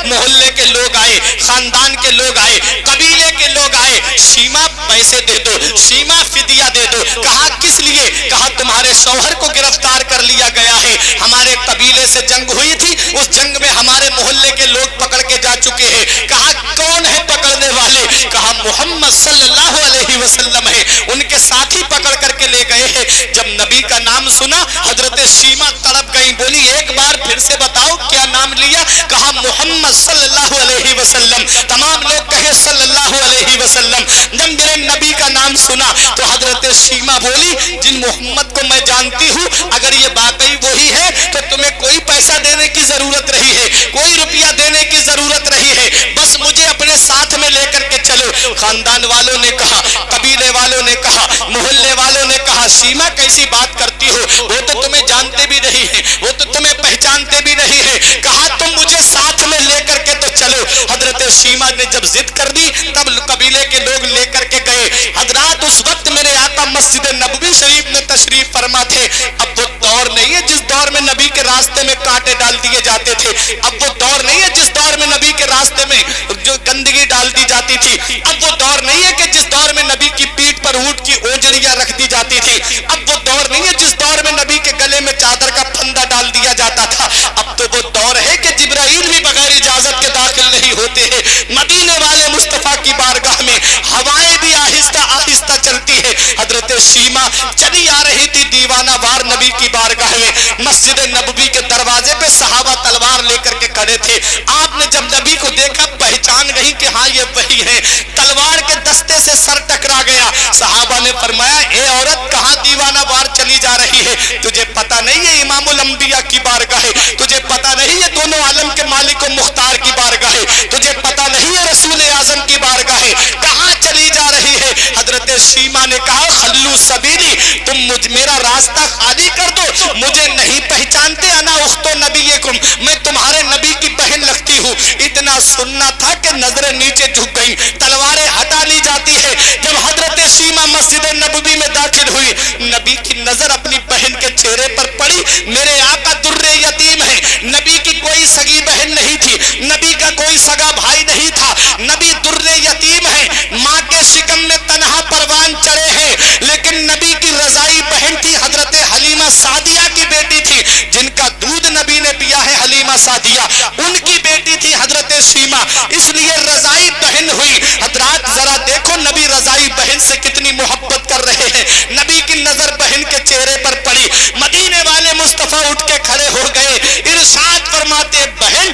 [SPEAKER 1] محلے کے لوگ آئے، خاندان کے لوگ آئے، قبیلے کے لوگ آئے، شیما پیسے دے دو، شیما فدیہ دے دو۔ کہا کس لیے؟ کہا تمہارے شوہر کو گرفتار کر لیا گیا ہے، ہمارے قبیلے سے جنگ ہوئی تھی، اس جنگ میں ہمارے محلے کے لوگ پکڑ کے جا چکے ہیں۔ کہا کون ہے پکڑنے والے؟ کہا محمد صلی اللہ علیہ وسلم ہے، ان کے ساتھی پکڑ کر کے لے گئے ہیں۔ جب نبی کا نام سنا حضرت شیما تڑپ گئی، بولی ایک بار پھر سے بتاؤ کیا نام لیا؟ کہا محمد صلی اللہ علیہ وسلم۔ تمام لوگ کہے صلی اللہ علیہ وسلم۔ جب میرے نبی کا نام سنا تو حضرت شیما بولی جن محمد کو میں جانتی ہوں اگر یہ واقعی وہی ہے تو تمہیں کوئی پیسہ دینے کی ضرورت نہیں ہے، کوئی روپیہ دینے کی ضرورت نہیں ہے، بس مجھے اپنے ساتھ میں لے کر کے چلو۔ خاندان والوں نے کہا، قبیلے والوں نے کہا، محلے والوں نے کہا شیما کیسی بات کرتی ہو، وہ تو تمہیں جانتے بھی نہیں ہے، وہ تو تمہیں پہچانتے بھی نہیں ہے۔ کہا تم مجھے ساتھ میں لے کر کے تو چلو۔ حضرت شیما نے جب ضد کر دی تب قبیلے کے لوگ لے کر کے گئے۔ حضرات اس وقت میرے آقا مسجد نبوی شریف میں تشریف فرما تھے۔ اب وہ دور نہیں ہے جس دور میں نبی کے راستے میں کانٹے ڈال دیے جاتے تھے، اب وہ دور نہیں ہے جس دور میں نبی کے راستے میں جو گندگی ڈال دی جاتی تھی، اب وہ دور نہیں ہے کہ جس دور میں نبی کی پیٹھ پر اونٹ کی اوجڑیاں رکھ دی جاتی تھی، اب وہ دور نہیں ہے جس دور میں نبی کے گلے میں چادر کا پھندا ڈال دیا جاتا تھا۔ اب تو وہ دور ہے کہ جبرائیل بھی بغیر اجازت کے داخل نہیں ہوتے ہیں۔ مدینے والے مصطفیٰ کی بارگاہ میں ہوائیں بھی آہستہ آہستہ چلتی ہے۔ حضرت شیما چلی آ رہی تھی دیوانہ وار نبی کی بارگاہ میں۔ مسجد نبوی کے دروازے پہ صحابہ تلوار لے کر کے کھڑے تھے۔ آپ نے جب نبی کو دیکھا پہچان گئی کہ ہاں یہ وہی ہے، تلوار کے دستے سے سر ٹکرا گیا۔ صحابہ نے فرمایا اے عورت کہاں دیوانہ وار چلی جا رہی ہے؟ تجھے پتہ نہیں ہے امام الانبیاء کی بارگاہ ہے؟ تجھے پتہ نہیں ہے دونوں عالم کے مالک و مختار کی بارگاہ ہے؟ تجھے پتہ نہیں ہے رسول اعظم کی بارگاہ ہے؟ کہاں چلی جا رہی ہے؟ حضرت شیما نے کہا خلو سبیلی، تم میرا راستہ خالی کر دو، مجھے نہیں پہچانتے، انا اختو نبیکم، میں تمہارے نبی کی بہن لگتی ہوں۔ اتنا سننا تھا کہ نظریں نیچے جھک گئیں، تلواریں ہٹا لی جاتی ہے۔ جب حضرت شیما مسجد نبوی میں داخل ہوئی نبی کی نظر اپنی بہن کے چہرے پر پڑی۔ میرے آقا در یتیم ہے، نبی کی کوئی سگی بہن نہیں تھی، نبی کا کوئی سگا بھائی نہیں تھا، نبی در یتیم ہے، ماں کے شکم میں تنہا پروان چڑھے ہیں، لیکن نبی کی رضائی بہن تھی حضرت حلیمہ سعدیہ کی بیٹی تھی، جن کا دودھ نبی نے پیا ہے حلیمہ سعدیہ، ان کی بیٹی تھی حضرت شیما، اس لیے رضائی بہن ہوئی۔ حضرات ذرا دیکھو نبی رضائی بہن سے کتنی محبت کر رہے ہیں۔ نبی کی نظر بہن کے چہرے پر پڑی، مدینے والے مصطفیٰ اٹھ کے کھڑے ہو گئے، ارشاد فرماتے بہن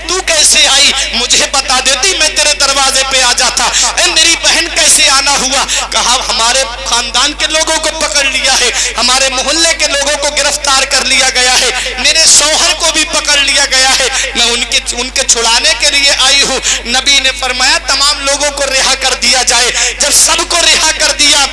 [SPEAKER 1] تو کیسے آئی؟ مجھے بتا دیتی میں تیرے دروازے پہ آ جاتا۔ اے میری بہن کیسے آنا ہوا؟ کہا ہمارے خاندان کے لوگوں کو پکڑ لیا ہے، ہمارے محلے کے لوگوں کو گرفتار کر لیا گیا ہے، میرے شوہر کو بھی پکڑ لیا گیا ہے، میں ان کے چھڑانے کے لیے آئی ہوں۔ نبی نے فرمایا تمام لوگوں کو رہا کر دیا جائے۔ جب سب کو رہا کر دیا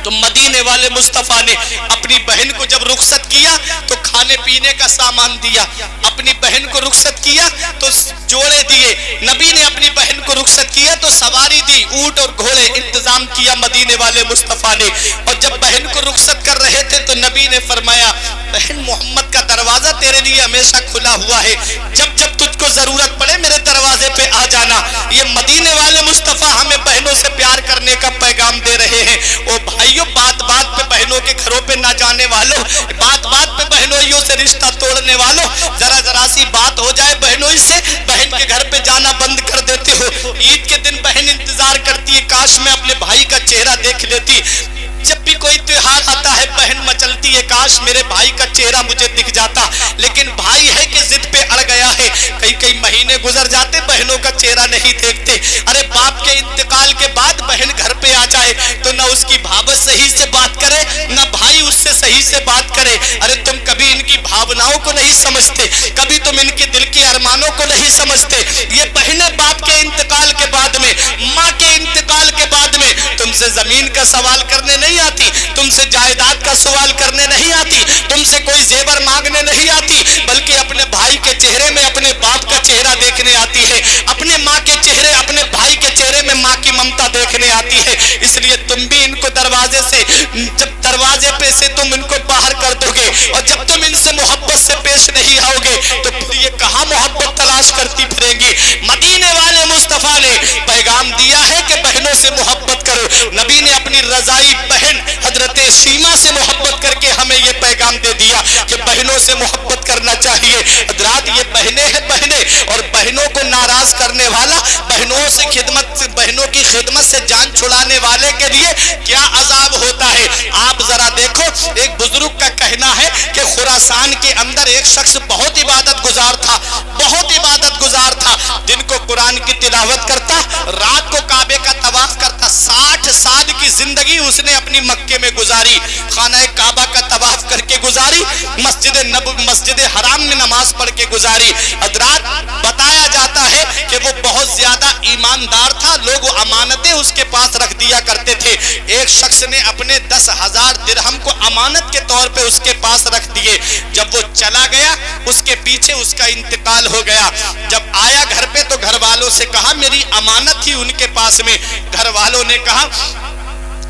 [SPEAKER 1] تو مدینے والے مصطفیٰ نے اپنی بہن کو جب رخصت کیا تو کھانے پینے کا سامان دیا، اپنی بہن کو رخصت کیا تو جوڑے دیے، نبی نے اپنی بہن کو رخصت کیا تو سواری دی، اونٹ اور گھوڑے انتظام کیا مدینے والے مصطفیٰ نے۔ اور جب بہن کو رخصت کر رہے تھے تو نبی نے فرمایا بہن محمد کا دروازہ تیرے لیے ہمیشہ کھلا ہوا ہے، جب جب تجھ کو ضرورت پڑے میرے دروازے پہ آ جانا۔ یہ مدینے والے مصطفیٰ ہمیں بہنوں سے پیار کرنے کا پیغام دے رہے ہیں۔ او بھائیو بات بات پہ بہنوں کے گھروں پہ نہ جانے والوں، بات بات پہ بہنوئیوں سے رشتہ توڑنے والوں، ذرا سی بات ہو جائے بہنوئی سے بہن کے گھر پہ جانا بند کر دیتے ہو۔ عید کے دن بہن انتظار کرتی ہے کاش میں اپنے بھائی کا چہرہ دیکھ لیتی، جب بھی کوئی تہوار آتا ہے بہن مچلتی ہے کاش میرے بھائی کا چہرہ مجھے دکھ جاتا، لیکن بھائی ہے کہ ضد پہ اڑ گیا ہے، کئی مہینے گزر جاتے بہنوں کا چہرہ نہیں دیکھتے۔ ارے باپ کے انتقال کے بعد بہن گھر پہ آ جائے تو نہ اس کی بھابت صحیح سے بات کرے نہ بھائی اس سے صحیح سے بات کرے۔ ارے تم کبھی ان کی بھاوناؤں کو نہیں سمجھتے، کبھی تم ان کے دل کے ارمانوں کو نہیں سمجھتے۔ یہ بہنیں باپ کے انتقال کے بعد میں، ماں کے انتقال کے بعد میں تم سے زمین کا سوال کرنے نہیں آتی، تم سے جائیداد کا سوال کرنے نہیں آتی، تم سے کوئی زیور مانگنے نہیں آتی، بلکہ اپنے بھائی کے چہرے میں اپنے باپ کا چہرہ دیکھنے آتی ہے، اپنے ماں کے چہرے اپنے بھائی کے چہرے میں ماں کی ممتا دیکھنے آتی ہے۔ اس لیے تم بھی ان کو دروازے سے، جب دروازے پہ سے تم ان کو باہر کر دو گے اور جب تم ان سے محبت سے پیش نہیں آؤ گے تو پھر یہ کہاں محبت تلاش کرتی پھریں گی؟ خدمت سے جان چھڑانے والے کے لیے کیا عذاب ہوتا ہے۔ آپ ذرا دیکھو، ایک بزرگ کا کہنا ہے کہ خراسان کے اندر ایک شخص بہت عبادت گزار تھا، بہت عبادت گزار تھا، دن کو قرآن کی تلاوت کرتا، رات کو کعبے کا طواف کرتا۔ 60 سال کی زندگی اس نے اپنی مکے میں گزاری، خانہ کعبہ کا طواف کر کے گزاری، مسجد حرام میں نماز پڑھ کے گزاری۔ حضرات بتایا جاتا ہے کہ وہ بہت زیادہ ایماندار تھا، لوگ امانتیں اس کے پاس رکھ دیا کرتے تھے۔ ایک شخص نے اپنے 10,000 درہم کو امانت کے طور پہ اس کے پاس رکھ دیے۔ جب وہ چلا گیا اس کے پیچھے اس کا انتقال ہو گیا۔ جب آیا گھر پہ تو گھر والوں سے کہا میری امانت تھی ان کے پاس میں۔ گھر والوں نے کہا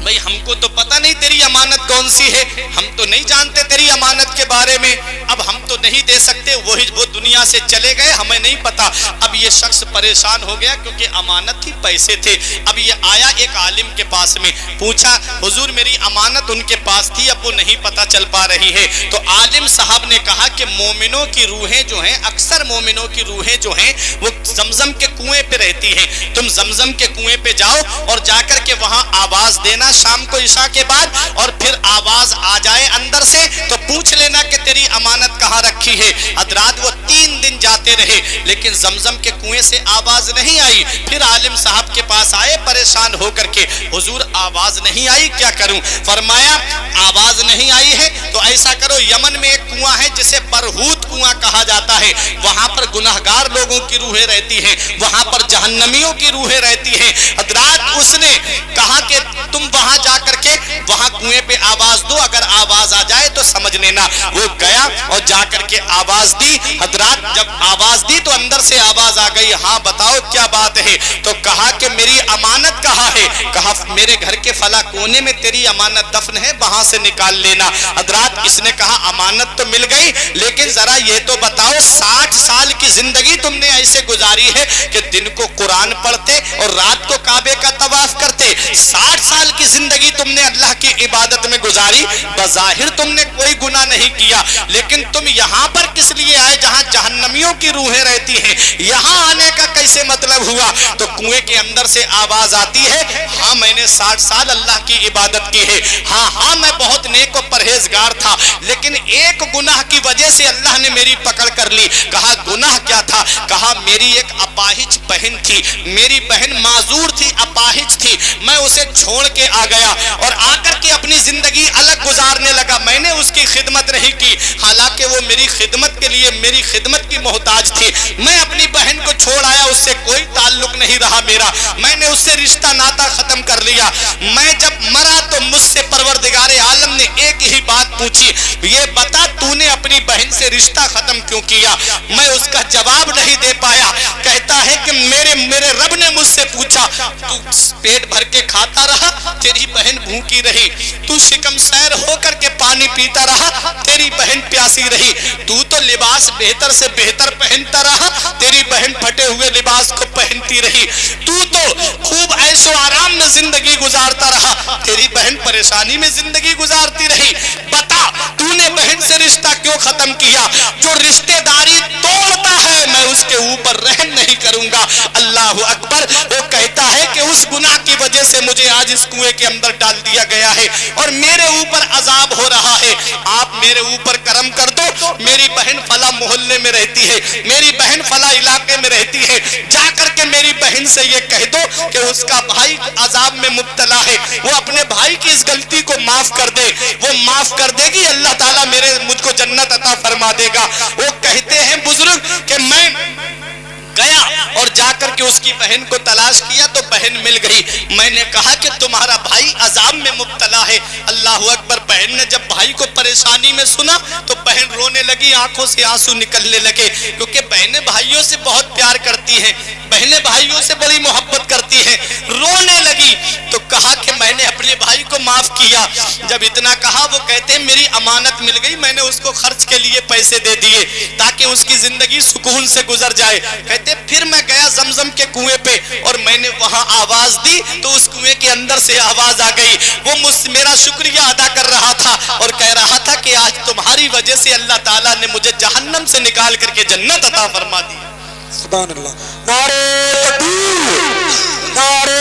[SPEAKER 1] بھئی ہم کو تو پتہ نہیں تیری امانت کون سی ہے، ہم تو نہیں جانتے تیری امانت کے بارے میں، اب ہم تو نہیں دے سکتے، وہ دنیا سے چلے گئے، ہمیں نہیں پتا۔ اب یہ شخص پریشان ہو گیا کیونکہ امانت تھی، پیسے تھے۔ اب یہ آیا ایک عالم کے پاس میں، پوچھا حضور میری امانت ان کے پاس تھی، اب وہ نہیں پتا چل پا رہی ہے۔ تو عالم صاحب نے کہا کہ مومنوں کی روحیں جو ہیں، اکثر مومنوں کی روحیں جو ہیں وہ زمزم کے کنویں پہ رہتی ہیں، تم زمزم کے کنویں پہ جاؤ اور جا کر کے وہاں آواز دینا شام کو عشاء کے بعد، اور پھر آواز آ جائے اندر سے تو پوچھ لینا کہ تیری امانت کہاں رکھی ہے۔ حضرات وہ 3 دن جاتے رہے لیکن زمزم کے کنویں سے آواز نہیں آئی۔ پھر عالم صاحب کے پاس آئے پریشان ہو کر کے، حضور آواز نہیں آئی کیا کروں؟ فرمایا آواز نہیں آئی ہے تو ایسا کرو، یمن میں ایک کنواں ہے جسے برہوت کنواں کہا جاتا ہے، وہاں پر گنہگار لوگوں کی روحیں رہتی ہیں، وہاں پر جہنمیوں کی روحیں رہتی ہیں۔ حضرات اس نے کہا کہ تم وہاں جا کر کے وہاں کنویں پہ آواز دو، اگر آواز آ جائے تو سمجھ لینا۔ وہ گیا اور جا کر کے آواز دی۔ حضرات جب آواز دی تو اندر سے آواز آ گئی، ہاں بتاؤ کیا بات ہے؟ تو کہا کہ میری امانت کہاں ہے؟ کہا میرے گھر کے فلاں کونے میں تیری امانت دفن ہے، وہاں سے نکال لینا۔ حضرات اس نے کہا امانت تو مل گئی لیکن ذرا یہ تو بتاؤ 60 سال کی زندگی تم نے ایسے گزاری ہے کہ دن کو قرآن پڑھتے اور رات کو کعبے کا طواف کرتے، 60 سال کی زندگی تم نے اللہ کی عبادت میں گزاری، بظاہر تم نے کوئی گناہ نہیں کیا، لیکن تم یہاں پر کس لیے آئے جہاں جہنمیوں کی روحیں رہتی ہیں؟ یہاں آنے کا کیسے مطلب ہوا؟ تو کنویں کے اندر سے آواز آتی ہے، ہاں میں نے 60 سال اللہ کی عبادت کی ہے، ہاں میں بہت نیک و پرہیزگار تھا، لیکن ایک گناہ کی وجہ سے اللہ نے میری پکڑ کر لی۔ کہا گناہ کیا تھا؟ کہا میری ایک اپاہج بہن تھی، میری بہن معذور تھی، اپاہج تھی، میں اسے چھوڑ کے آ گیا اور آ کر کے اپنی زندگی الگ گزارنے لگا، میں نے اس کی خدمت نہیں کی، حالانکہ وہ میری خدمت کے لیے میری خدمت کی محتاج تھی۔ میں اپنی بہن کو چھوڑ آیا، اس سے کوئی تعلق نہیں رہا میرا، میں نے اس سے رشتہ ناتا ختم کر لیا۔ میں جب مرا تو مجھ سے پروردگار عالم نے ایک ہی بات پوچھی، یہ بتا تو نے اپنی بہن سے رشتہ ختم کیوں کیا؟ میں اس کا جواب نہیں دے پایا۔ کہتا ہے کہ میرے رب نے مجھ سے پوچھا تو پیٹ بھر کے کھاتا رہا، تیری بہن بھوکی رہی، تو شکم سیر ہو کر کے پانی پیتا رہا، تیری بہن پیاسی رہی، تو لباس بہتر سے بہتر پہنتا رہا، تیری بہن پھٹے ہوئے لباس کو پہنتی رہی، تو خوب عیش و آرام میں زندگی گزارتا رہا، تیری بہن پریشانی میں زندگی گزارتی رہی۔ بتا تو نے بہن سے رشتہ کیوں ختم کیا؟ جو رشتہ داری توڑتا ہے میں اس کے اوپر رحم نہیں کروں گا۔ اللہ اکبر۔ وہ کہتا ہے کہ اس گناہ کی وجہ سے مجھے آج اس کنویں کے اندر ڈال دیا گیا ہے اور میرے اوپر عذاب ہو رہا ہے، آپ میرے اوپر کرم کر دو، میری بہن فلاں محلے میں رہتی ہے، میری بہن فلاں علاقے میں رہتی ہے، جا کر کے میری بہن سے یہ کہہ دو کہ اس کا بھائی عذاب میں مبتلا ہے، وہ اپنے بھائی کی اس غلطی کو معاف کر دے، وہ معاف کر دے گی، اللہ تعالیٰ مجھ کو جنت عطا فرما دے گا۔ وہ کہتے ہیں بزرگ کہ میں گیا اور جا کر کے اس کی بہن کو تلاش کیا تو بہن مل گئی، میں نے کہا کہ تمہارا بھائی عذاب میں مبتلا ہے۔ اللہ اکبر۔ بہن نے جب بھائی کو پریشانی میں سنا تو بہن رونے لگی، آنکھوں سے آنسو نکلنے لگے، کیونکہ بہنیں بھائیوں سے بہت پیار کرتی ہیں، بہنیں بھائیوں سے بڑی محبت کرتی ہیں، رونے لگی تو کہا کہ میں نے اپنے بھائی کو معاف کیا۔ جب اتنا کہا وہ کہتے ہیں میری امانت مل گئی، میں نے اس کو خرچ کے لیے پیسے دے دیے تاکہ اس کی زندگی سکون سے گزر جائے۔ کہتے پھر میں گیا زمزم کے کنویں پہ اور میں نے وہاں آواز دی تو اس کنویں کے اندر سے آواز آ گئی، وہ مجھ سے میرا شکریہ ادا کر رہا تھا اور کہہ رہا تھا کہ آج تمہاری وجہ سے اللہ تعالیٰ نے مجھے جہنم سے نکال کر کے جنت عطا فرما دی۔
[SPEAKER 2] سبحان اللہ۔ نعرہ تکبیر، نعرہ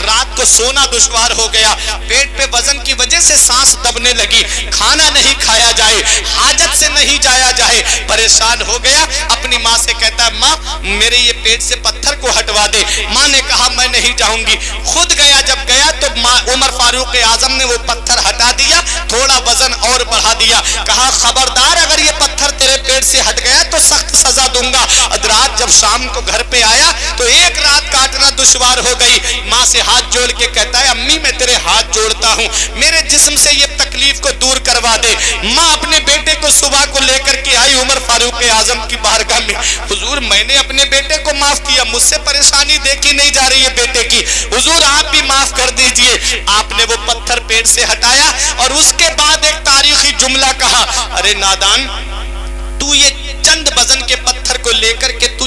[SPEAKER 1] رات کو سونا دشوار ہو گیا، پیٹ پہ وزن کی وجہ سے سانس دبنے لگی، کھانا نہیں کھایا جائے، حاجت سے نہیں جایا جائے، پریشان ہو گیا، اپنی ماں سے کہتا ہے ماں میرے یہ پیٹ سے پتھر کو ہٹوا دے۔ ماں نے کہا میں نہیں جاؤں گی، خود گیا، جب گیا تو عمر فاروق اعظم نے وہ پتھر ہٹا دیا، تھوڑا وزن اور بڑھا دیا، کہا خبردار اگر یہ پتھر تیرے پیٹ سے ہٹ گیا تو سخت سزا دوں گا۔ رات جب شام کو گھر پہ آیا تو ایک رات کاٹنا دشوار ہو گئی، ماں سے ہاتھ جوڑ کے کہتا ہے امی میں تیرے ہاتھ جوڑتا ہوں، میرے جسم سے یہ تکلیف کو دور کروا دے۔ ماں اپنے بیٹے کو صبح کو لے کر کے آئی عمر فاروق اعظم کی بارگاہ میں، حضور میں نے اپنے بیٹے کو معاف کیا، مجھ سے پریشانی دیکھی نہیں جا رہی ہے بیٹے کی، حضور آپ بھی معاف کر دیجئے۔ آپ نے وہ پتھر پیٹ سے ہٹایا اور اس کے بعد ایک تاریخی جملہ کہا، ارے نادان تو یہ چند وزن کے پتھر کو لے کر کے تو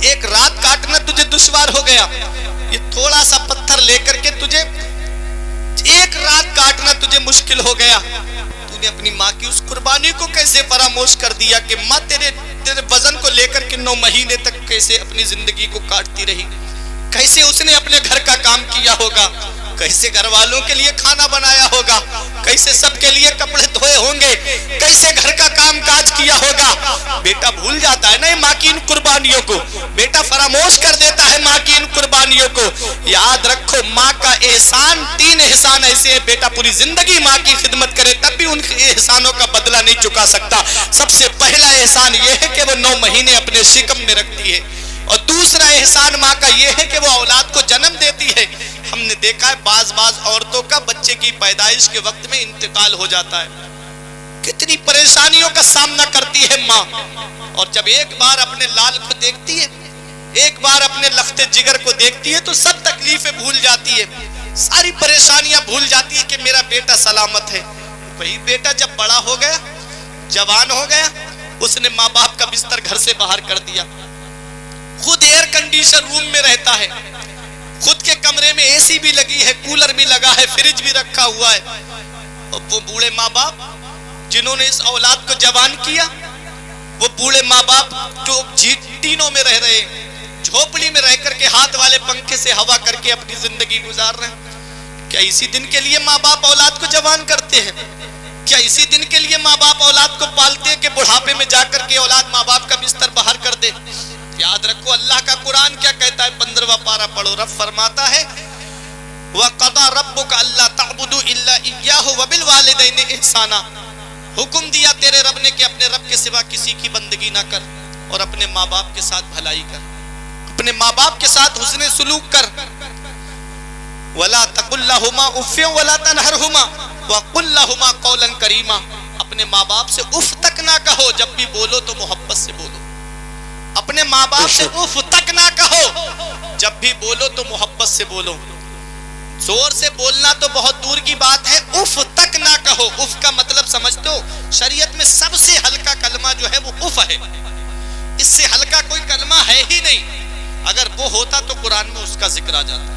[SPEAKER 1] ایک رات کاٹنا تجھے دشوار ہو گیا، یہ تھوڑا سا پتھر لے کر کے تجھے ایک رات کاٹنا تجھے مشکل ہو گیا، تو نے اپنی ماں کی اس قربانی کو کیسے فراموش کر دیا کہ ماں تیرے وزن کو لے کر کے 9 مہینے تک کیسے اپنی زندگی کو کاٹتی رہی، کیسے اس نے اپنے گھر کا کام کیا ہوگا، کیسے گھر والوں کے لیے کھانا بنایا ہوگا، کیسے سب کے لیے کپڑے دھوئے ہوں گے، کیسے گھر کا کام کاج کیا ہوگا۔ بیٹا بھول جاتا ہے نا ماں کی ان قربانیوں کو، بیٹا فراموش کر دیتا ہے ماں کی ان قربانیوں کو۔ یاد رکھو ماں کا احسان 3 احسان ایسے ہیں، بیٹا پوری زندگی ماں کی خدمت کرے تب بھی ان احسانوں کا بدلہ نہیں چکا سکتا۔ سب سے پہلا احسان یہ ہے کہ وہ 9 مہینے اپنے شکم میں رکھتی ہے، اور دوسرا احسان ماں کا یہ ہے کہ وہ اولاد کو جنم دیتی ہے۔ ہم نے دیکھا ہے بعض عورتوں کا بچے کی پیدائش کے وقت میں انتقال ہو جاتا ہے، کتنی پریشانیوں کا سامنا کرتی ہے ماں، اور جب ایک بار اپنے لال کو دیکھتی ہے، ایک بار اپنے لخت جگر کو دیکھتی ہے تو سب تکلیفیں بھول جاتی ہے، ساری پریشانیاں بھول جاتی ہے کہ میرا بیٹا سلامت ہے۔ وہی بیٹا جب بڑا ہو گیا، جوان ہو گیا، اس نے ماں باپ کا بستر گھر سے باہر کر دیا، خود ایئر کنڈیشن روم میں رہتا ہے، خود کے کمرے میں اے سی بھی لگی ہے، کولر بھی لگا ہے، فریج بھی رکھا ہوا ہے، اور وہ بوڑھے ماں باپ جنہوں نے اس اولاد کو جوان کیا، وہ بوڑھے ماں باپ جو ٹینوں میں رہ رہے ہیں، جھوپڑی میں رہ کر کے ہاتھ والے پنکھے سے ہوا کر کے اپنی زندگی گزار رہے ہیں۔ کیا اسی دن کے لیے ماں باپ اولاد کو جوان کرتے ہیں؟ کیا اسی دن کے لیے ماں باپ اولاد کو پالتے ہیں کہ بڑھاپے میں جا کر کے اولاد ماں باپ کا بستر باہر کر دے؟ یاد رکھو اللہ کا قرآن کیا کہتا ہے، 15واں پارہ پڑھو، رب فرماتا ہے وَقَضَى رَبُّكَ أَلَّا تَعْبُدُوا إِلَّا إِيَّاهُ وَبِالْوَالِدَيْنِ إِحْسَانًا، حکم دیا تیرے رب نے کہ اپنے رب کے سوا کسی کی بندگی نہ کر، اور اپنے ماں باپ کے ساتھ بھلائی کر، اپنے ماں باپ کے ساتھ حسن سلوک کر۔ وَلَا تَقُلْ لَهُمَا أُفٍّ وَلَا تَنْهَرْهُمَا وَقُلْ لَهُمَا قَوْلًا كَرِيمًا، اپنے ماں باپ سے اف تک نہ کہو، جب بھی بولو تو محبت سے بولو، اپنے ماں باپ سے اف تک نہ کہو، جب بھی بولو تو محبت سے بولو۔ زور سے بولنا تو بہت دور کی بات ہے، اف تک نہ کہو۔ اف کا مطلب سمجھتے ہو؟ شریعت میں سب سے ہلکا کلمہ جو ہے وہ اف ہے، اس سے ہلکا کوئی کلمہ ہے ہی نہیں، اگر وہ ہوتا تو قرآن میں اس کا ذکر آ جاتا۔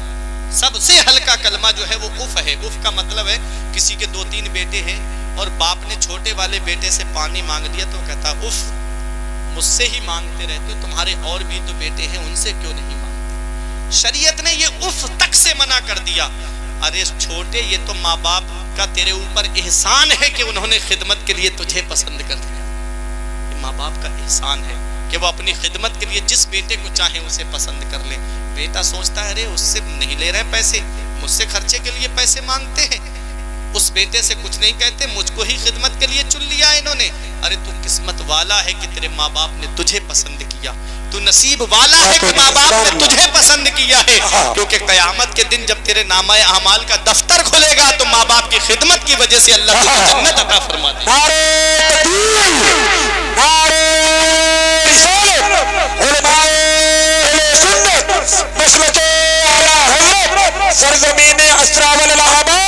[SPEAKER 1] سب سے ہلکا کلمہ جو ہے وہ اف ہے۔ اف کا مطلب ہے کسی کے 2-3 بیٹے ہیں اور باپ نے چھوٹے والے بیٹے سے پانی مانگ لیا تو کہتا اف، مجھ سے ہی مانگتے رہتے ہو، تمہارے اور بھی تو بیٹے ہیں، ان سے کیوں نہیں مانگتے؟ شریعت نے یہ اف تک سے منع کر دیا۔ ارے چھوٹے، یہ تو ماں باپ کا تیرے اوپر احسان ہے کہ انہوں نے خدمت کے لیے تجھے پسند کر دیا، یہ ماں باپ کا احسان ہے کہ وہ اپنی خدمت کے لیے جس بیٹے کو چاہیں اسے پسند کر لیں۔ بیٹا سوچتا ہے ارے اس سے نہیں لے رہے پیسے، مجھ سے خرچے کے لیے پیسے مانگتے ہیں، اس بیٹے سے کچھ نہیں کہتے، مجھ کو ہی خدمت کے لیے چن لیا انہوں نے۔ ارے تو قسمت والا ہے کہ تیرے ماں باپ نے تجھے پسند کیا، تو نصیب والا ہے کہ ماں باپ نے تجھے پسند کیا ہے، کیونکہ قیامت کے دن جب تیرے نامہ اعمال کا دفتر کھلے گا تو ماں باپ کی خدمت کی وجہ سے اللہ تجھے جنت عطا فرما دے گا۔
[SPEAKER 2] سرزمین اسرا والہ آباد،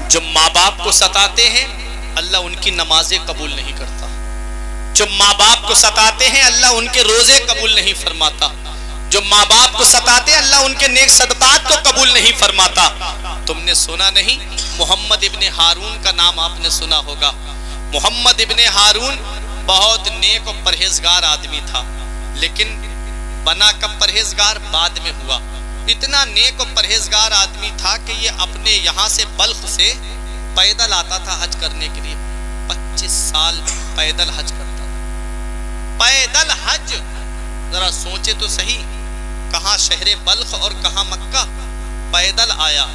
[SPEAKER 1] جو ماں باپ کو ستاتے ہیں اللہ ان کی نمازیں قبول نہیں کرتا، جو ماں باپ کو ستاتے ہیں اللہ ان کے روزے قبول نہیں فرماتا، جو ماں باپ کو ستاتے ہیں اللہ ان کے نیک صدقات کو قبول نہیں فرماتا۔ تم نے سنا نہیں محمد ابن ہارون کا نام آپ نے سنا ہوگا۔ محمد ابن ہارون بہت نیک اور پرہیزگار آدمی تھا، لیکن بنا کب پرہیزگار؟ بعد میں ہوا۔ اتنا نیک اور پرہیزگار آدمی تھا کہ یہ اپنے یہاں سے بلخ سے پیدل آتا تھا حج کرنے کے لیے، 25 سال پیدل حج کرتا تھا، پیدل حج۔ ذرا سوچے تو صحیح، کہاں شہر بلخ اور کہاں مکہ، پیدل آیا۔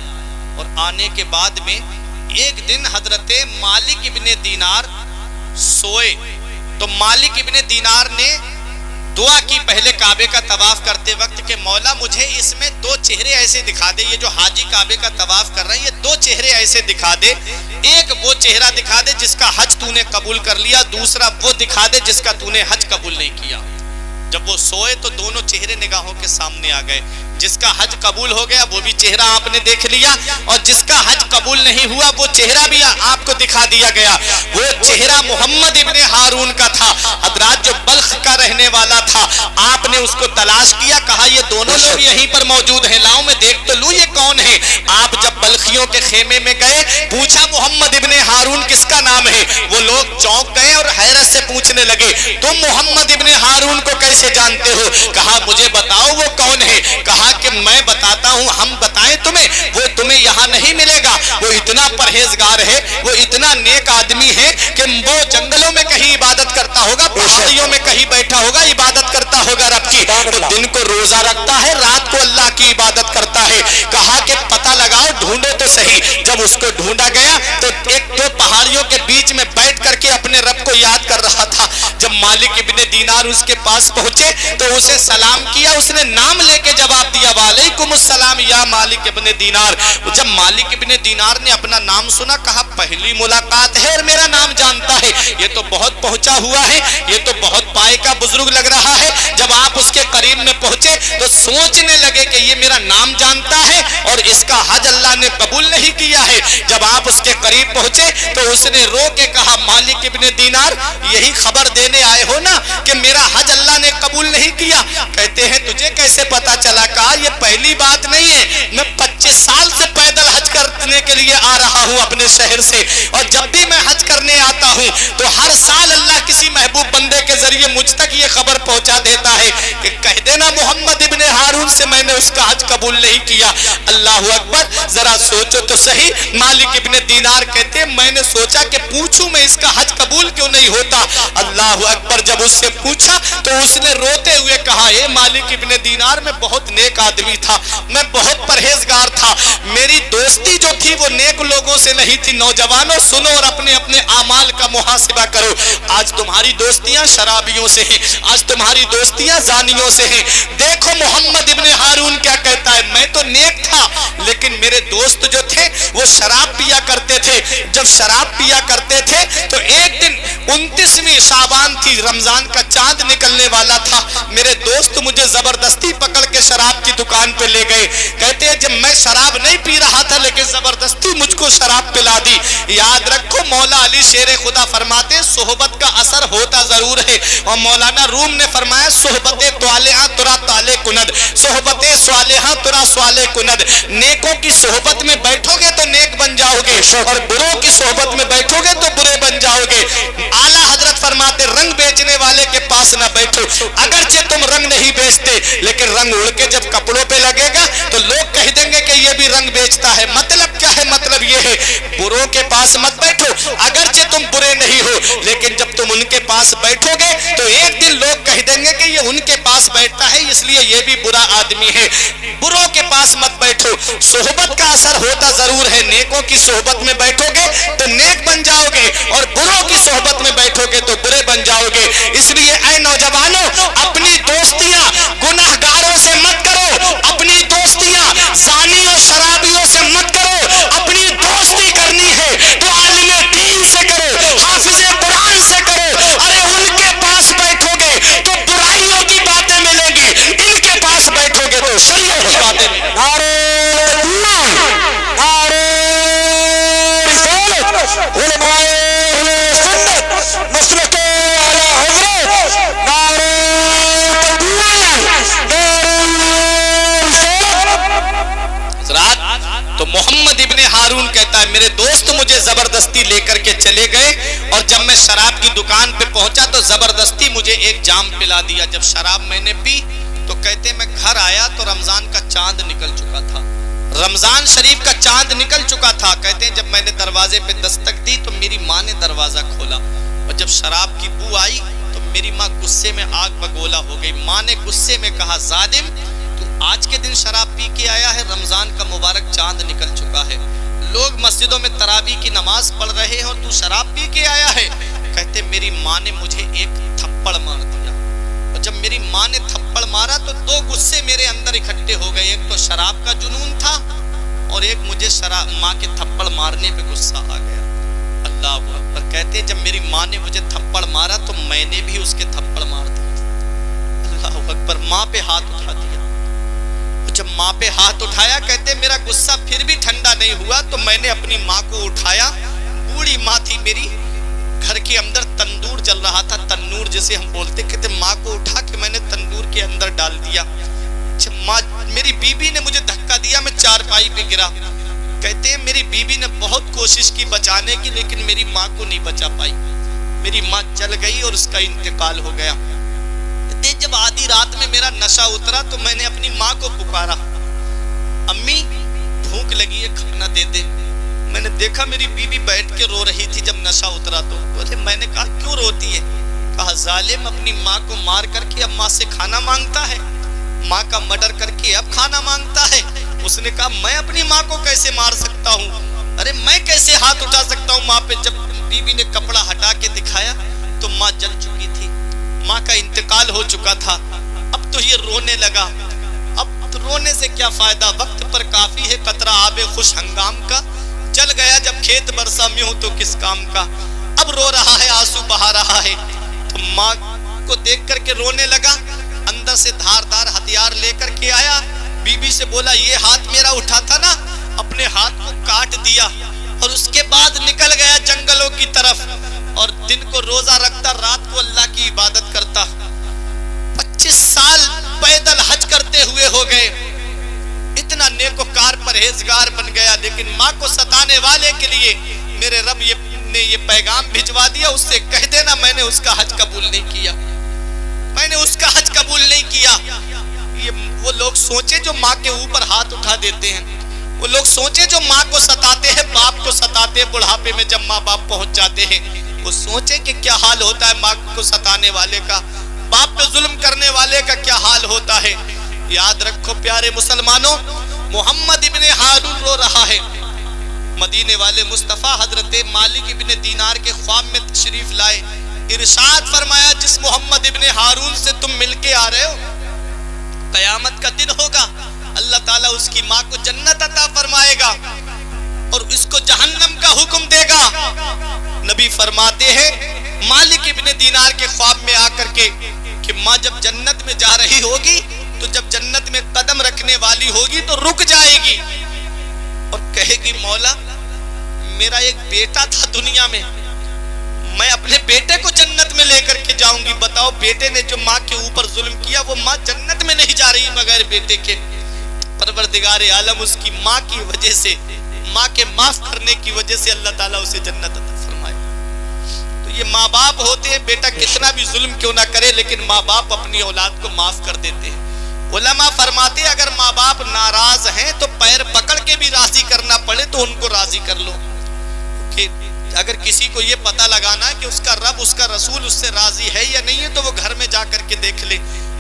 [SPEAKER 1] اور آنے کے بعد میں ایک دن حضرت مالک ابن دینار سوئے، تو مالک ابن دینار نے دعا کی پہلے کعبے کا طواف کرتے وقت کہ مولا مجھے اس میں 2 چہرے ایسے دکھا دے، یہ جو حاجی کعبے کا طواف کر رہے ہیں یہ 2 چہرے ایسے دکھا دے، ایک وہ چہرہ دکھا دے جس کا حج تو نے قبول کر لیا، دوسرا وہ دکھا دے جس کا تو نے حج قبول نہیں کیا۔ جب وہ سوئے تو دونوں چہرے نگاہوں کے سامنے آ گئے، جس کا حج قبول ہو گیا وہ بھی چہرہ آپ نے دیکھ لیا، اور جس کا حج قبول نہیں ہوا وہ چہرہ بھی آپ کو دکھا دیا گیا۔ وہ چہرہ محمد ابن ہارون کا تھا، حضرات جو بلخ کا رہنے والا تھا۔ آپ نے اس کو تلاش کیا، کہا یہ دونوں لوگ یہیں پر موجود ہیں، لاؤ میں دیکھ تو لوں یہ کون ہے۔ آپ جب بلخیوں کے خیمے میں گئے، پوچھا محمد ابن ہارون کس کا نام ہے؟ وہ لوگ چونک گئے اور حیرت سے پوچھنے لگے تم محمد ابن ہارون کو کیسے جانتے ہو؟ کہا مجھے بتاؤ وہ کون ہے؟ کہا کہ میں بتاتا ہوں، ہم بتائیں تمہیں؟ وہ تمہیں یہاں نہیں ملے گا۔ وہ اتنا پرہیزگار ہے، وہ اتنا نیک آدمی ہے کہ وہ جنگلوں میں کہیں عبادت کرتا ہوگا، پہاڑیوں میں کہیں بیٹھا ہوگا، عبادت کرتا ہوگا رب کی، تو دن کو روزہ رکھتا ہے، رات کو اللہ کی عبادت کرتا ہے۔ کہا کہ پتہ لگاؤ، ڈھونڈو تو صحیح۔ جب اس کو ڈھونڈا گیا تو ایک 2 پہاڑیوں کے بیچ میں بیٹھ کر کے اپنے رب کو یاد کر رہا تھا۔ جب مالک ابن دینار اس کے پاس پہنچے تو اسے سلام کیا، اس نے نام لے کے جواب دیا وعلیکم السلام یا مالک ابن دینار۔ جب مالک ابن دینار نے اپنا نام سنا، کہا پہلی ملاقات ہے اور میرا نام جانتا ہے، یہ تو بہت پہنچا ہوا ہے، یہ تو بہت پائے کا بزرگ لگ رہا ہے۔ جب آپ اس کے قریب میں پہنچے تو سوچنے لگے کہ یہ میرا نام جانتا ہے اور اس کا حج اللہ نے قبول نہیں کیا ہے۔ جب آپ اس کے قریب پہنچے تو اس نے رو کے کہا مالک ابن دینار یہی خبر دینے آئے ہو نا کہ میرا حج اللہ نے قبول نہیں کیا؟ کہتے ہیں تجھے کیسے پتا چلا؟ کہا یہ پہلی بات نہیں ہے، میں 25 سال سے پیدل حج کرنے کے لیے آ رہا ہوں اپنے شہر سے، اور جب بھی میں حج کرنے آتا ہوں تو ہر سال اللہ کسی محبوب بندے کے ذریعے مجھ تک یہ خبر پہنچا دیتا ہے کہ کہہ دینا محمد ابن ہارون سے میں نے اس کا حج قبول نہیں کیا۔ اللہ اکبر، ذرا سوچو تو صحیح۔ مالک ابن دینار کہتے میں نے سوچا کہ پوچھوں میں اس کا حج قبول کیوں نہیں ہوتا۔ اللہ اکبر، جب اس سے پوچھا تو اس نے روتے ہوئے کہا اے مالک ابن دینار میں بہت نیک آدمی تھا، میں بہت پرہیزگار تھا، میری دوستی جو تھی وہ نیک لوگوں سے نہیں تھی۔ نوجوانوں سنو اور اپنے اپنے اعمال کا محاسبہ کرو۔ آج تمہاری دوستیاں شرابیوں سے ہیں، آج تمہاری دوستیاں زانیوں سے ہیں۔ دیکھو محمد ابن ہارون کیا کہتا ہے، میں تو نیک تھا لیکن میرے دوست جو تھے وہ شراب پیا کرتے تھے۔ جب شراب پیا کرتے تھے تو ایک دن 29ویں شعبان تھی، رمضان کا چاند نکلنے والا تھا، میرے دوست مجھے زبردستی پکڑ کے شراب کی دکان پہ لے گئے۔ کہتے ہیں جب میں شراب نہیں پی رہا تھا لیکن زبردستی مجھ کو شراب پلا دی۔ یاد رکھو مولا علی شیر خدا فرماتے صحبت کا اثر ہوتا ضرور ہے، اور مولانا روم نے فرمایا صحبت طالحہ ترا طالع کند، صحبت صالحہ ترا صالح کند۔ نیکوں کی صحبت میں بیٹھو گے تو نیک بن جاؤ گے، اور بروں کی صحبت میں بیٹھو گے تو برے بن جاؤ گے۔ اعلیٰ حضرت فرماتے رنگ بیچنے والے کے پاس نہ بیٹھو، اگرچہ تم رنگ نہیں بیچتے لیکن رنگ اڑ کے جب کپڑوں پہ لگے گا تو لوگ کہہ دیں گے کہ یہ بھی رنگ بیچتا ہے۔ مطلب کیا ہے؟ مطلب یہ ہے بروں کے پاس مت بیٹھو، اگرچہ تم برے نہیں ہو لیکن جب تم ان کے پاس بیٹھو گے تو ایک دن لوگ کہہ دیں گے کہ یہ ان کے پاس بیٹھتا ہے اس لیے یہ بھی برا آدمی ہے۔ بروں کے پاس مت بیٹھو، صحبت کا اثر ہوتا ضرور ہے، نیکوں کی صحبت میں بیٹھو گے تو نیک بن جاؤ گے، اور بروں کی صحبت میں بیٹھو گے تو برے بن جاؤ گے۔ اس لیے اے نوجوانوں اپنی دوستیاں گناہ گاروں سے مت کرو، اپنی دوستیاں زانیوں شرابیوں سے مت کرو، اپنی دوستی کرنی ہے تو عالم دین سے کرو، حافظ قرآن سے کرو۔ ارے ان کے پاس بیٹھو گے تو برائیوں کی باتیں ملیں گی، ان کے پاس بیٹھو گے تو شریعت کی باتیں ملیں گی۔
[SPEAKER 2] نعرہ اللہ، نعرہ رسالت، علماء اہل سنت
[SPEAKER 1] پہنچا تو زبردستی مجھے ایک جام پلا دیا. جب شراب میں نے پی تو کہتے میں گھر آیا تو رمضان کا چاند نکل چکا تھا, رمضان شریف کا چاند نکل چکا تھا. کہتے ہیں جب میں نے دروازے پہ دستک دی تو میری ماں نے دروازہ کھولا, اور جب شراب کی بو آئی تو میری ماں غصے میں آگ بگولا ہو گئی. ماں نے غصے میں کہا, ظالم تو آج کے دن شراب پی کے آیا ہے, رمضان کا مبارک چاند نکل چکا ہے, لوگ مسجدوں میں تراویح کی نماز پڑھ رہے ہیں اور تو شراب پی کے آیا ہے. کہتے میری ماں نے مجھے ایک تھپڑ مار دیا, اور جب میری ماں نے تھپڑ مارا تو دو غصے میرے اندر اکٹھے ہو گئے, ایک تو شراب کا جنون تھا اور ایک مجھے ماں کے تھپڑ مارنے پہ غصہ آ گیا. اللہ اکبر. کہتے جب میری ماں نے مجھے تھپڑ مارا تو میں نے بھی اس کے تھپڑ مار دیا. اللہ اکبر. ماں پہ ہاتھ اٹھا دیا, جب ماں پہ ہاتھ اٹھایا کہتے میرا غصہ پھر بھی ٹھنڈا نہیں ہوا تو میں نے اپنی ماں کو اٹھایا. بوڑھی ماں تھی میری, گھر کے اندر تندور جل رہا تھا, تنور جسے ہم بولتے, کہتے ماں کو اٹھا کے میں نے تندور کے اندر ڈال دیا. ماں میری بیوی نے مجھے دھکا دیا, میں چارپائی پہ گرا. کہتے ہیں میری بیوی نے بہت کوشش کی بچانے کی لیکن میری ماں کو نہیں بچا پائی, میری ماں جل گئی اور اس کا انتقال ہو گیا. جب آدھی رات میں میرا نشہ اترا تو میں نے اپنی ماں کو پکارا, امی بھوک لگی ہے کھانا دے دے. میں نے دیکھا میری بیوی بیٹھ کے رو رہی تھی. جب نشہ اترا تو میں نے کہا کیوں روتی ہے؟ کہا ظالم اپنی ماں کو مار کر کے اب ماں سے کھانا مانگتا ہے, ماں کا مرڈر کر کے اب کھانا مانگتا ہے. اس نے کہا میں اپنی ماں کو کیسے مار سکتا ہوں, ارے میں کیسے ہاتھ اٹھا سکتا ہوں ماں پہ. جب بیوی نے کپڑا ہٹا کے دکھایا تو ماں جل چکی تھی, ماں کا انتقال ہو چکا تھا. اب تو یہ رونے لگا. اب رونے سے کیا فائدہ, وقت پر کافی ہے قطرہ آب خوش ہنگام کا, جل گیا جب کھیت برسا میں ہوں تو کس کام کا. اب رو رہا ہے آنسو بہا رہا ہے. تو ماں کو دیکھ کر کے رونے لگا, اندر سے دھاردار ہتھیار لے کر کے آیا. بیوی سے بولا یہ ہاتھ میرا اٹھا تھا نا, اپنے ہاتھ کو کاٹ دیا اور اس کے بعد نکل گیا جنگلوں کی طرف, اور دن کو روزہ رکھتا, رات کو اللہ کی عبادت کرتا. 25 سال پیدل حج کرتے ہوئے ہو گئے, اتنا نیکوکار پرہیزگار بن گیا. لیکن ماں کو ستانے والے کے لیے میرے رب نے یہ پیغام بھجوا دیا, اس سے کہہ دینا میں نے اس کا حج قبول نہیں کیا, میں نے اس کا حج قبول نہیں کیا. یہ وہ لوگ سوچے جو ماں کے اوپر ہاتھ اٹھا دیتے ہیں, وہ لوگ سوچے جو ماں کو ستاتے ہیں, باپ کو ستاتے ہیں بڑھاپے میں جب ماں باپ پہنچ جاتے ہیں, وہ سوچے کہ کیا حال ہوتا ہے ماں کو ستانے والے کا, باپ پہ ظلم کرنے والے کا کیا حال ہوتا ہے. یاد رکھو پیارے مسلمانوں, محمد ابن ہارون رو رہا ہے. مدینے والے مصطفیٰ حضرت مالک ابن دینار کے خواب میں تشریف لائے, ارشاد فرمایا جس محمد ابن ہارون سے تم مل کے آ رہے ہو, قیامت کا دن ہوگا اللہ تعالیٰ اس کی ماں کو جنت عطا فرمائے گا اور اس کو جہنم کا حکم دے گا. نبی فرماتے ہیں مالک ابن دینار کے خواب میں آ کر کے کہ ماں جب جنت میں جا رہی ہوگی تو جب جنت میں قدم رکھنے والی ہوگی تو رک جائے گی اور کہے گی مولا میرا ایک بیٹا تھا دنیا میں, میں اپنے بیٹے کو جنت میں لے کر کے جاؤں گی. بتاؤ بیٹے نے جو ماں کے اوپر ظلم کیا وہ ماں جنت میں نہیں جا رہی بغیر بیٹے کے. پروردگار عالم اس کی ماں کی وجہ سے, ماں کے معاف کرنے کی وجہ سے اللہ تعالیٰ اسے جنت عطا فرمائے. تو یہ ماں باپ ہوتے ہیں, بیٹا کتنا بھی ظلم کیوں نہ کرے لیکن ماں باپ اپنی اولاد کو معاف کر دیتے ہیں. علماء فرماتے ہیں اگر ماں باپ ناراض ہیں تو پیر پکڑ کے بھی راضی کرنا پڑے تو ان کو راضی کر لو. کہ اگر کسی کو یہ پتہ لگانا کہ اس کا رب اس کا رسول اس سے راضی ہے یا نہیں ہے تو وہ گھر میں جا کر کے دیکھ لے.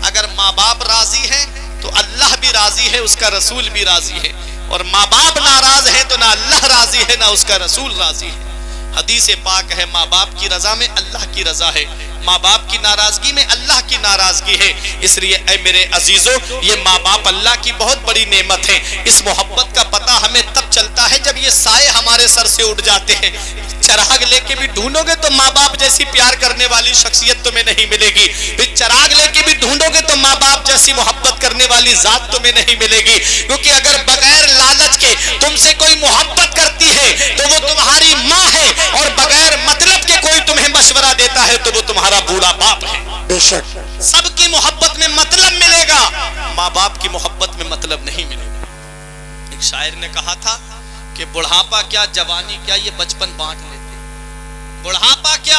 [SPEAKER 1] اگر ماں باپ راضی ہیں تو اللہ بھی راضی ہے, اس کا رسول بھی راضی ہے, اور ماں باپ ناراض ہے تو نہ اللہ راضی ہے نہ اس کا رسول راضی ہے. حدیث پاک ہے ماں باپ کی رضا میں اللہ کی رضا ہے, ماں باپ کی ناراضگی میں اللہ کی ناراضگی ہے. اس لیے اے میرے عزیزوں یہ ماں باپ اللہ کی بہت بڑی نعمت ہے. اس محبت کا پتہ ہمیں تب چلتا ہے جب یہ سائے ہمارے سر سے اٹھ جاتے ہیں. چراغ لے کے بھی ڈھونڈو گے تو ماں باپ جیسی پیار کرنے والی شخصیت تمہیں نہیں ملے گی, پھر چراغ لے کے بھی ڈھونڈو گے تو ماں باپ جیسی محبت کرنے والی ذات تمہیں نہیں ملے گی. کیونکہ اگر بغیر لالچ کے تم سے کوئی محبت کرتی ہے تو وہ تمہاری ماں ہے, اور بغیر مطلب کے کوئی تمہیں مشورہ دیتا ہے تو وہ تمہارا بوڑھا باپ ہے.
[SPEAKER 3] بے شک
[SPEAKER 1] سب کی محبت میں مطلب ملے گا, ماں باپ کی محبت میں مطلب نہیں ملے گا. ایک شاعر نے کہا تھا کہ بڑھاپا کیا جوانی کیا یہ بچپن بانٹ لیتے, بڑھاپا کیا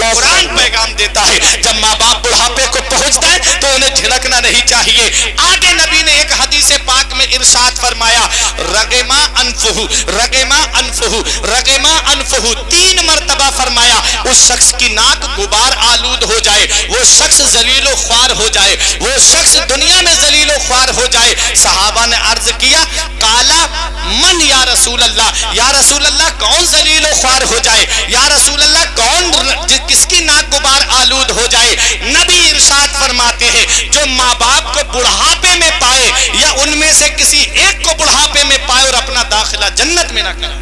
[SPEAKER 1] قرآن پیغام دیتا ہے جب ماں باپ بڑھاپے کو پہنچتا ہے تو انہیں جھڑکنا نہیں چاہیے. آگے نبی نے ایک حدیث پاک میں ارشاد فرمایا رغما انفہ رغما انفہ رغما انفہ 3 مرتبہ فرمایا اس شخص کی ناک غبار آلود ہو جائے, وہ شخص ذلیل و خوار ہو جائے, وہ شخص دنیا میں ذلیل و خوار ہو جائے. صحابہ نے عرض کیا کالا من یا رسول اللہ, یا رسول اللہ کون ذلیل و خوار ہو جائے, یا رسول اللہ کون کس کی ناک غبار آلود ہو جائے. نبی ارشاد فرماتے ہیں جو ماں باپ کو بڑھاپے میں پائے یا ان میں سے کسی ایک کو بڑھاپے میں پائے اور اپنا داخلہ جنت میں نہ کرے.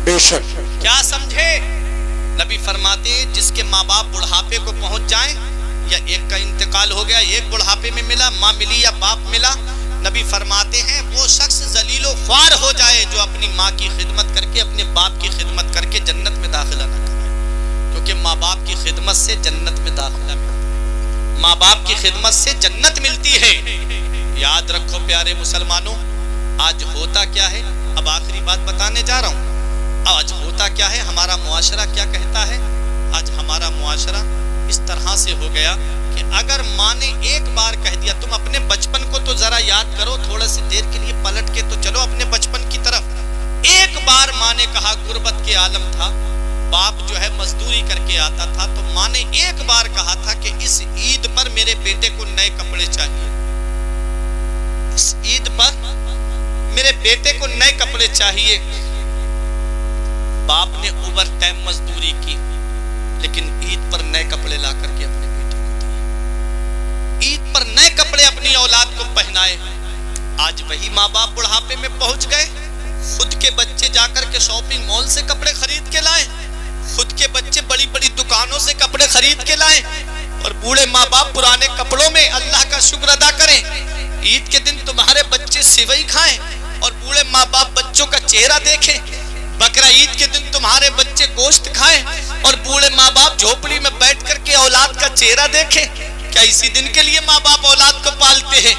[SPEAKER 3] بے شک
[SPEAKER 1] کیا سمجھے؟ نبی فرماتے ہیں جس کے ماں باپ بڑھاپے کو پہنچ جائیں, یا ایک کا انتقال ہو گیا, ایک بڑھاپے میں ملا, ماں ملی یا باپ ملا, نبی فرماتے ہیں وہ شخص ذلیل و خوار ہو جائے جو اپنی ماں کی خدمت کر کے اپنے باپ کی خدمت کر کے جنت میں داخلہ نہ کرے. کیونکہ ماں باپ کی خدمت سے جنت میں داخلہ ملتا ہے, ماں باپ کی خدمت سے جنت ملتی ہے. یاد رکھو پیارے مسلمانوں, آج ہوتا کیا ہے, اب آخری بات بتانے جا رہا ہوں. آج ہوتا کیا ہے, ہمارا معاشرہ کیا کہتا ہے, آج ہمارا معاشرہ اس طرح سے ہو گیا کہ اگر ماں نے ایک بار کہہ دیا تم اپنے بچپن کو تو ذرا یاد کرو, تھوڑا سی دیر کے لیے پلٹ کے تو چلو اپنے بچپن کی طرف. ایک بار ماں نے کہا غربت کے عالم تھا, باپ جو ہے مزدوری کر کے آتا تھا, تو ماں نے ایک بار کہا تھا کہ اس عید پر میرے بیٹے کو نئے کپڑے چاہیے, اس عید پر میرے بیٹے کو نئے کپڑے چاہیے. باپ نے اوور ٹائم مزدوری کی لیکن عید پر نئے کپڑے لا کر کے اپنے بیٹے کو دیے, عید پر نئے کپڑے اپنی اولاد کو پہنائے. آج وہی ماں باپ بڑھاپے میں پہنچ گئے, خود کے بچے جا کر کے شاپنگ مال سے کپڑے خرید کے لائے, خود کے بچے بڑی بڑی دکانوں سے کپڑے خرید کے لائے, اور بوڑھے ماں باپ پرانے کپڑوں میں اللہ کا شکر ادا کریں. عید کے دن تمہارے بچے سیوئی کھائیں اور بوڑھے ماں باپ بچوں کا چہرہ دیکھیں. بقرہ عید کے دن تمہارے بچے گوشت کھائیں اور بوڑھے ماں باپ جھوپڑی میں بیٹھ کر کے اولاد کا چہرہ دیکھیں. کیا اسی دن کے لیے ماں باپ اولاد کو پالتے ہیں؟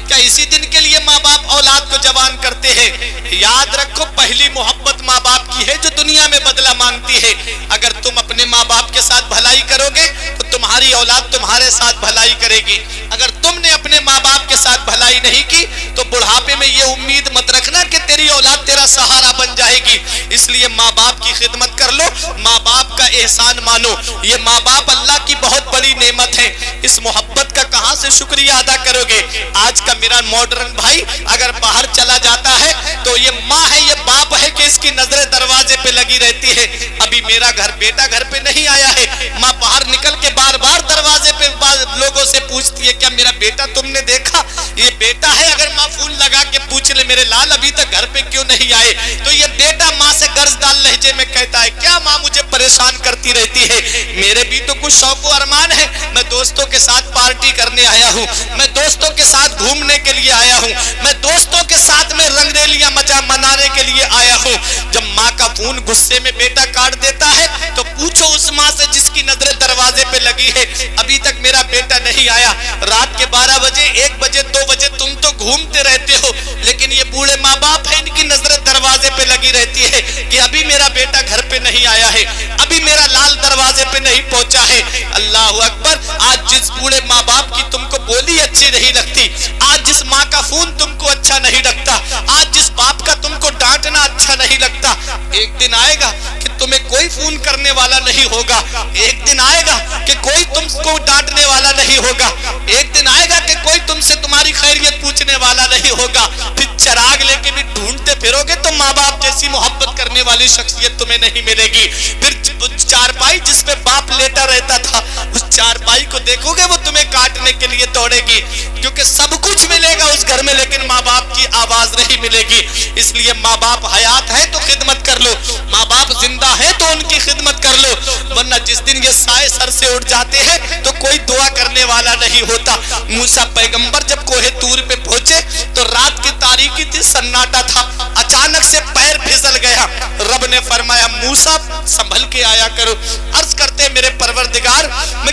[SPEAKER 1] کیا اسی دن کے لیے ماں باپ اولاد کو جوان کرتے ہیں؟ یاد رکھو پہلی محبت ماں باپ کی ہے جو دنیا میں بدلہ مانگتی ہے. اگر تم اپنے ماں باپ کے ساتھ بھلائی کرو گے تو تمہاری اولاد تمہارے ساتھ بھلائی کرے گی. اگر تم نے اپنے ماں باپ کے ساتھ بھلائی نہیں کی تو بڑھاپے میں یہ امید مت رکھنا کہ تیری اولاد تیرا سہارا بن جائے گی. اس لیے ماں باپ کی خدمت کر لو, ماں باپ کا احسان مانو. یہ ماں باپ اللہ کی بہت بڑی نعمت ہے, اس محبت کا کہاں سے شکریہ ادا کرو گے؟ آج کا میرا ماڈرن بھائی اگر باہر چلا جاتا ہے تو یہ ماں ہے, یہ باپ ہے کہ اس کی نظریں دروازے پہ لگی رہتی ہے. ابھی میرا بیٹا گھر پہ نہیں آیا ہے, ماں باہر نکل کے بار بار دروازے پہ لوگوں سے پوچھتی ہے کیا میرا بیٹا تم نے دیکھا؟ یہ بیٹا ہے, اگر ماں فون لگا کے پوچھ لے میرے لال ابھی تک گھر پہ کیوں نہیں آئے, تو یہ بیٹا ماں سے قرض دار لہجے میں کہتا ہے کیا ماں مجھے پریشان کرتی رہتی ہے, میرے بھی تو کچھ شوق و ارمان ہے, میں دوستوں کے ساتھ پارٹی کرنے آیا ہوں, میں دوستوں کے ساتھ گھومنے کے لیے آیا ہوں, میں دوستوں کے ساتھ میں رنگریلیاں منانے کے لیے آیا ہوں. جب ماں کا فون غصے میں بیٹا کاٹ دیتا ہے تو پوچھو اس ماں سے جس کی نظریں دروازے پہ لگی ہے ابھی تک میرا بیٹا نہیں آیا. رات کے 12 بجے 1 بجے 2 بجے تم تو گھومتے رہتے ہو, لیکن یہ بوڑھے ماں باپ ہیں, ان کی نظریں دروازے پہ لگی رہتی ہے کہ ابھی میرا بیٹا گھر پہ نہیں آیا ہے, ابھی میرا لال دروازے پہ نہیں پہنچا ہے. اللہ اکبر. آج جس بوڑھے ماں باپ کی تم کو بولی اچھی نہیں لگتی, آج جس ماں کا فون تم کو اچھا نہیں لگتا, آج جس باپ کا تم کو ڈانٹنا اچھا نہیں لگتا, ایک دن آئے گا کہ تمہیں کوئی فون کرنے والا نہیں ہوگا, ایک دن آئے گا کہ کوئی تم کو ڈانٹنے والا نہیں ہوگا, ایک دن آئے گا کہ کوئی تم سے تمہاری خیریت پوچھنے والا نہیں ہوگا. پھر چراغ لے کے بھی ڈھونڈتے پھرو گے تو ماں باپ جیسی محبت کرنے والی شخصیت تمہیں نہیں ملے گی. پھر چارپائی جس پہ باپ لیٹا رہتا تھا اس چارپائی کو دیکھو گے وہ تمہیں کاٹنے کے لیے دوڑے گی, کیونکہ سب کچھ ملے گا اس گھر میں لیکن ماں باپ کی آواز نہیں ملے گی. اس لیے ماں باپ حیات ہے تو خدمت کر لو, ماں باپ زندہ ہے تو ان کی خدمت کر لو, ورنہ جس دن یہ سائے سر سے اٹھ جاتے ہیں تو کوئی دعا کرنے والا نہیں ہوتا. موسیٰ پیغمبر جب کوہ طور پہ پہنچے تو رات کی تاریکی تھی, سناٹا تھا, اچانک سے پیر پھسل گیا. رب نے فرمایا موسیٰ سنبھل کے آیا کرو. عرض کرتے میرے پروردگار میں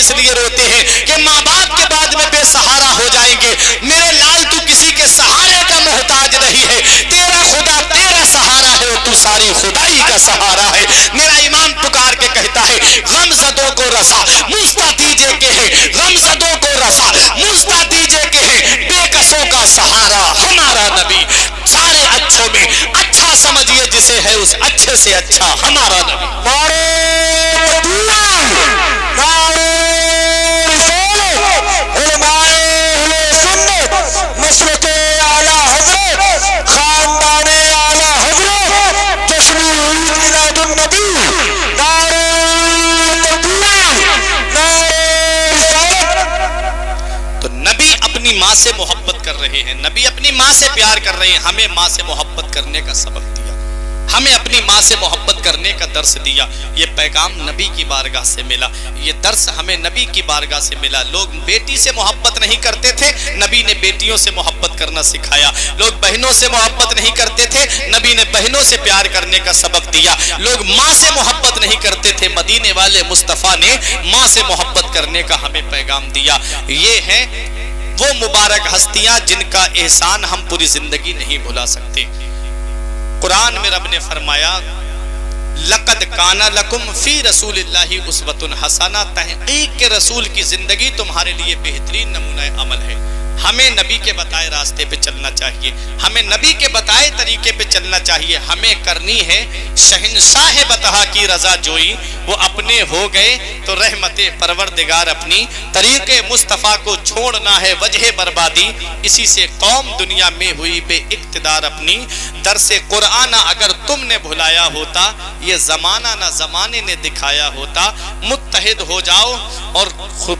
[SPEAKER 1] اس لیے روتے ہیں کہ ماں باپ کے بعد میں بے سہارا ہو جائیں گے. میرے لال تو کسی کے سہارے کا محتاج نہیں ہے, تیرا خدا تیرا سہارا ہے اور تو ساری خدائی کا سہارا ہے. میرا امام پکار کے کہتا ہے غم زدوں کو رسا مجھتا دیجے کہ ہے, غم زدوں کو رسا مجھتا دیجے کہ ہے, بے کسوں کا سہارا ہمارا نبی. سارے اچھوں میں اچھا سمجھیے جسے ہے اس اچھے سے اچھا ہمارا نبی. ماں سے محبت کر رہے ہیں, نبی اپنی ماں سے پیار کر رہے ہیں. ہمیں ماں سے محبت کرنے کا سبق دیا, ہمیں اپنی ماں سے محبت کرنے کا درس دیا. یہ پیغام نبی کی بارگاہ سے ملا, یہ درس ہمیں نبی کی بارگاہ سے ملا. لوگ بیٹی سے محبت نہیں کرتے تھے, نبی نے بیٹیوں سے محبت کرنا سکھایا. لوگ بہنوں سے محبت نہیں کرتے تھے, نبی نے بہنوں سے پیار کرنے کا سبق دیا. لوگ ماں سے محبت نہیں کرتے تھے, مدینے والے مصطفیٰ نے ماں سے محبت کرنے کا ہمیں پیغام دیا. یہ ہے وہ مبارک ہستیاں جن کا احسان ہم پوری زندگی نہیں بھلا سکتے. قرآن میں رب نے فرمایا لقد کان لکم فی رسول اللہ اسوۃ حسنہ, تحقیق کے رسول کی زندگی تمہارے لیے بہترین نمونہ عمل ہے. ہمیں نبی کے بتائے راستے پہ چلنا چاہیے, ہمیں نبی کے بتائے طریقے پہ چلنا چاہیے. ہمیں کرنی ہے شہنشاہ بطحا کی رضا جوئی, وہ اپنے ہو گئے تو رحمت پروردگار اپنی. طریقے مصطفیٰ کو چھوڑنا ہے وجہ بربادی, اسی سے قوم دنیا میں ہوئی بے اقتدار اپنی. درس قرآن اگر تم نے بھلایا ہوتا, یہ زمانہ نہ زمانے نے دکھایا ہوتا. متحد ہو جاؤ اور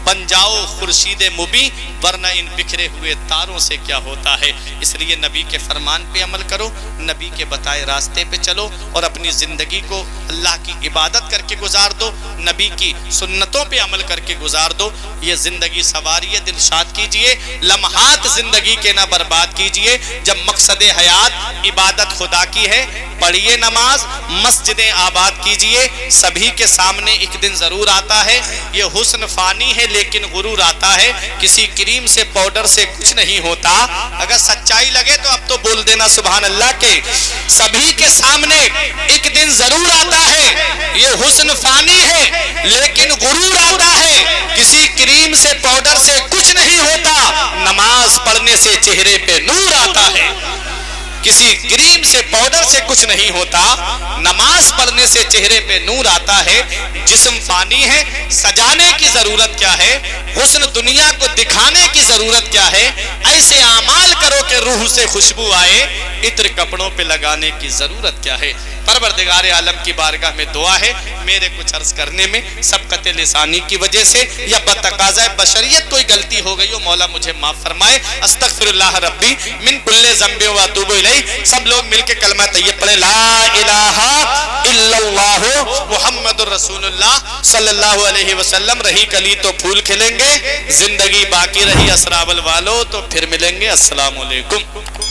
[SPEAKER 1] بن جاؤ خورشید مبیں, ورنہ ان بکھرے ہوئے تاروں سے کیا ہوتا ہے. اس لیے نبی کے فرمان پہ عمل کرو, نبی کے بتائے راستے پہ چلو اور اپنی زندگی کو اللہ کی عبادت کر کے گزار دو, نبی کی سنتوں پہ عمل کر کے گزار دو. یہ زندگی سواریے, دل شاد کیجئے, لمحات زندگی کے نہ برباد کیجئے. جب مقصد حیات عبادت خدا کی ہے, پڑھیے نماز, مسجدیں آباد کیجئے. سبھی کے سامنے ایک دن ضرور آتا ہے, یہ حسن فانی ہے لیکن غرور آتا ہے. کسی کریم سے پاؤڈر سے کچھ نہیں ہوتا. اگر سچائی لگے تو اب تو بول دینا سبحان اللہ کے. سبھی کے سامنے ایک دن ضرور آتا ہے, یہ حسن فانی ہے لیکن غرور آتا ہے. کسی کریم سے پاؤڈر سے کچھ نہیں ہوتا, نماز پڑھنے سے چہرے پہ نور آتا ہے. کسی کریم سے پاؤڈر سے کچھ نہیں ہوتا, نماز پڑھنے سے چہرے پہ نور آتا ہے. جسم فانی ہے, سجانے کی ضرورت کیا ہے, حسن دنیا کو دکھانے کی ضرورت کیا ہے. ایسے اعمال کرو کہ روح سے خوشبو آئے, عطر کپڑوں پہ لگانے کی ضرورت کیا ہے. پروردگار عالم کی بارگاہ میں دعا ہے, میرے کچھ عرض کرنے میں سبقت لسانی کی وجہ سے یا بتقاضۂ بشریت کوئی غلطی ہو گئی ہو, مولا مجھے معاف فرمائے. استغفر اللہ ربی من کل ذنب و اتوب الیہ. سب لوگ مل کے کلمہ طیب پڑھیں, لا الہ الا اللہ محمد الرسول اللہ صلی اللہ علیہ وسلم. رہی کلی تو پھول کھلیں گے, زندگی باقی رہی اسرابل والو تو پھر ملیں گے. السلام علیکم.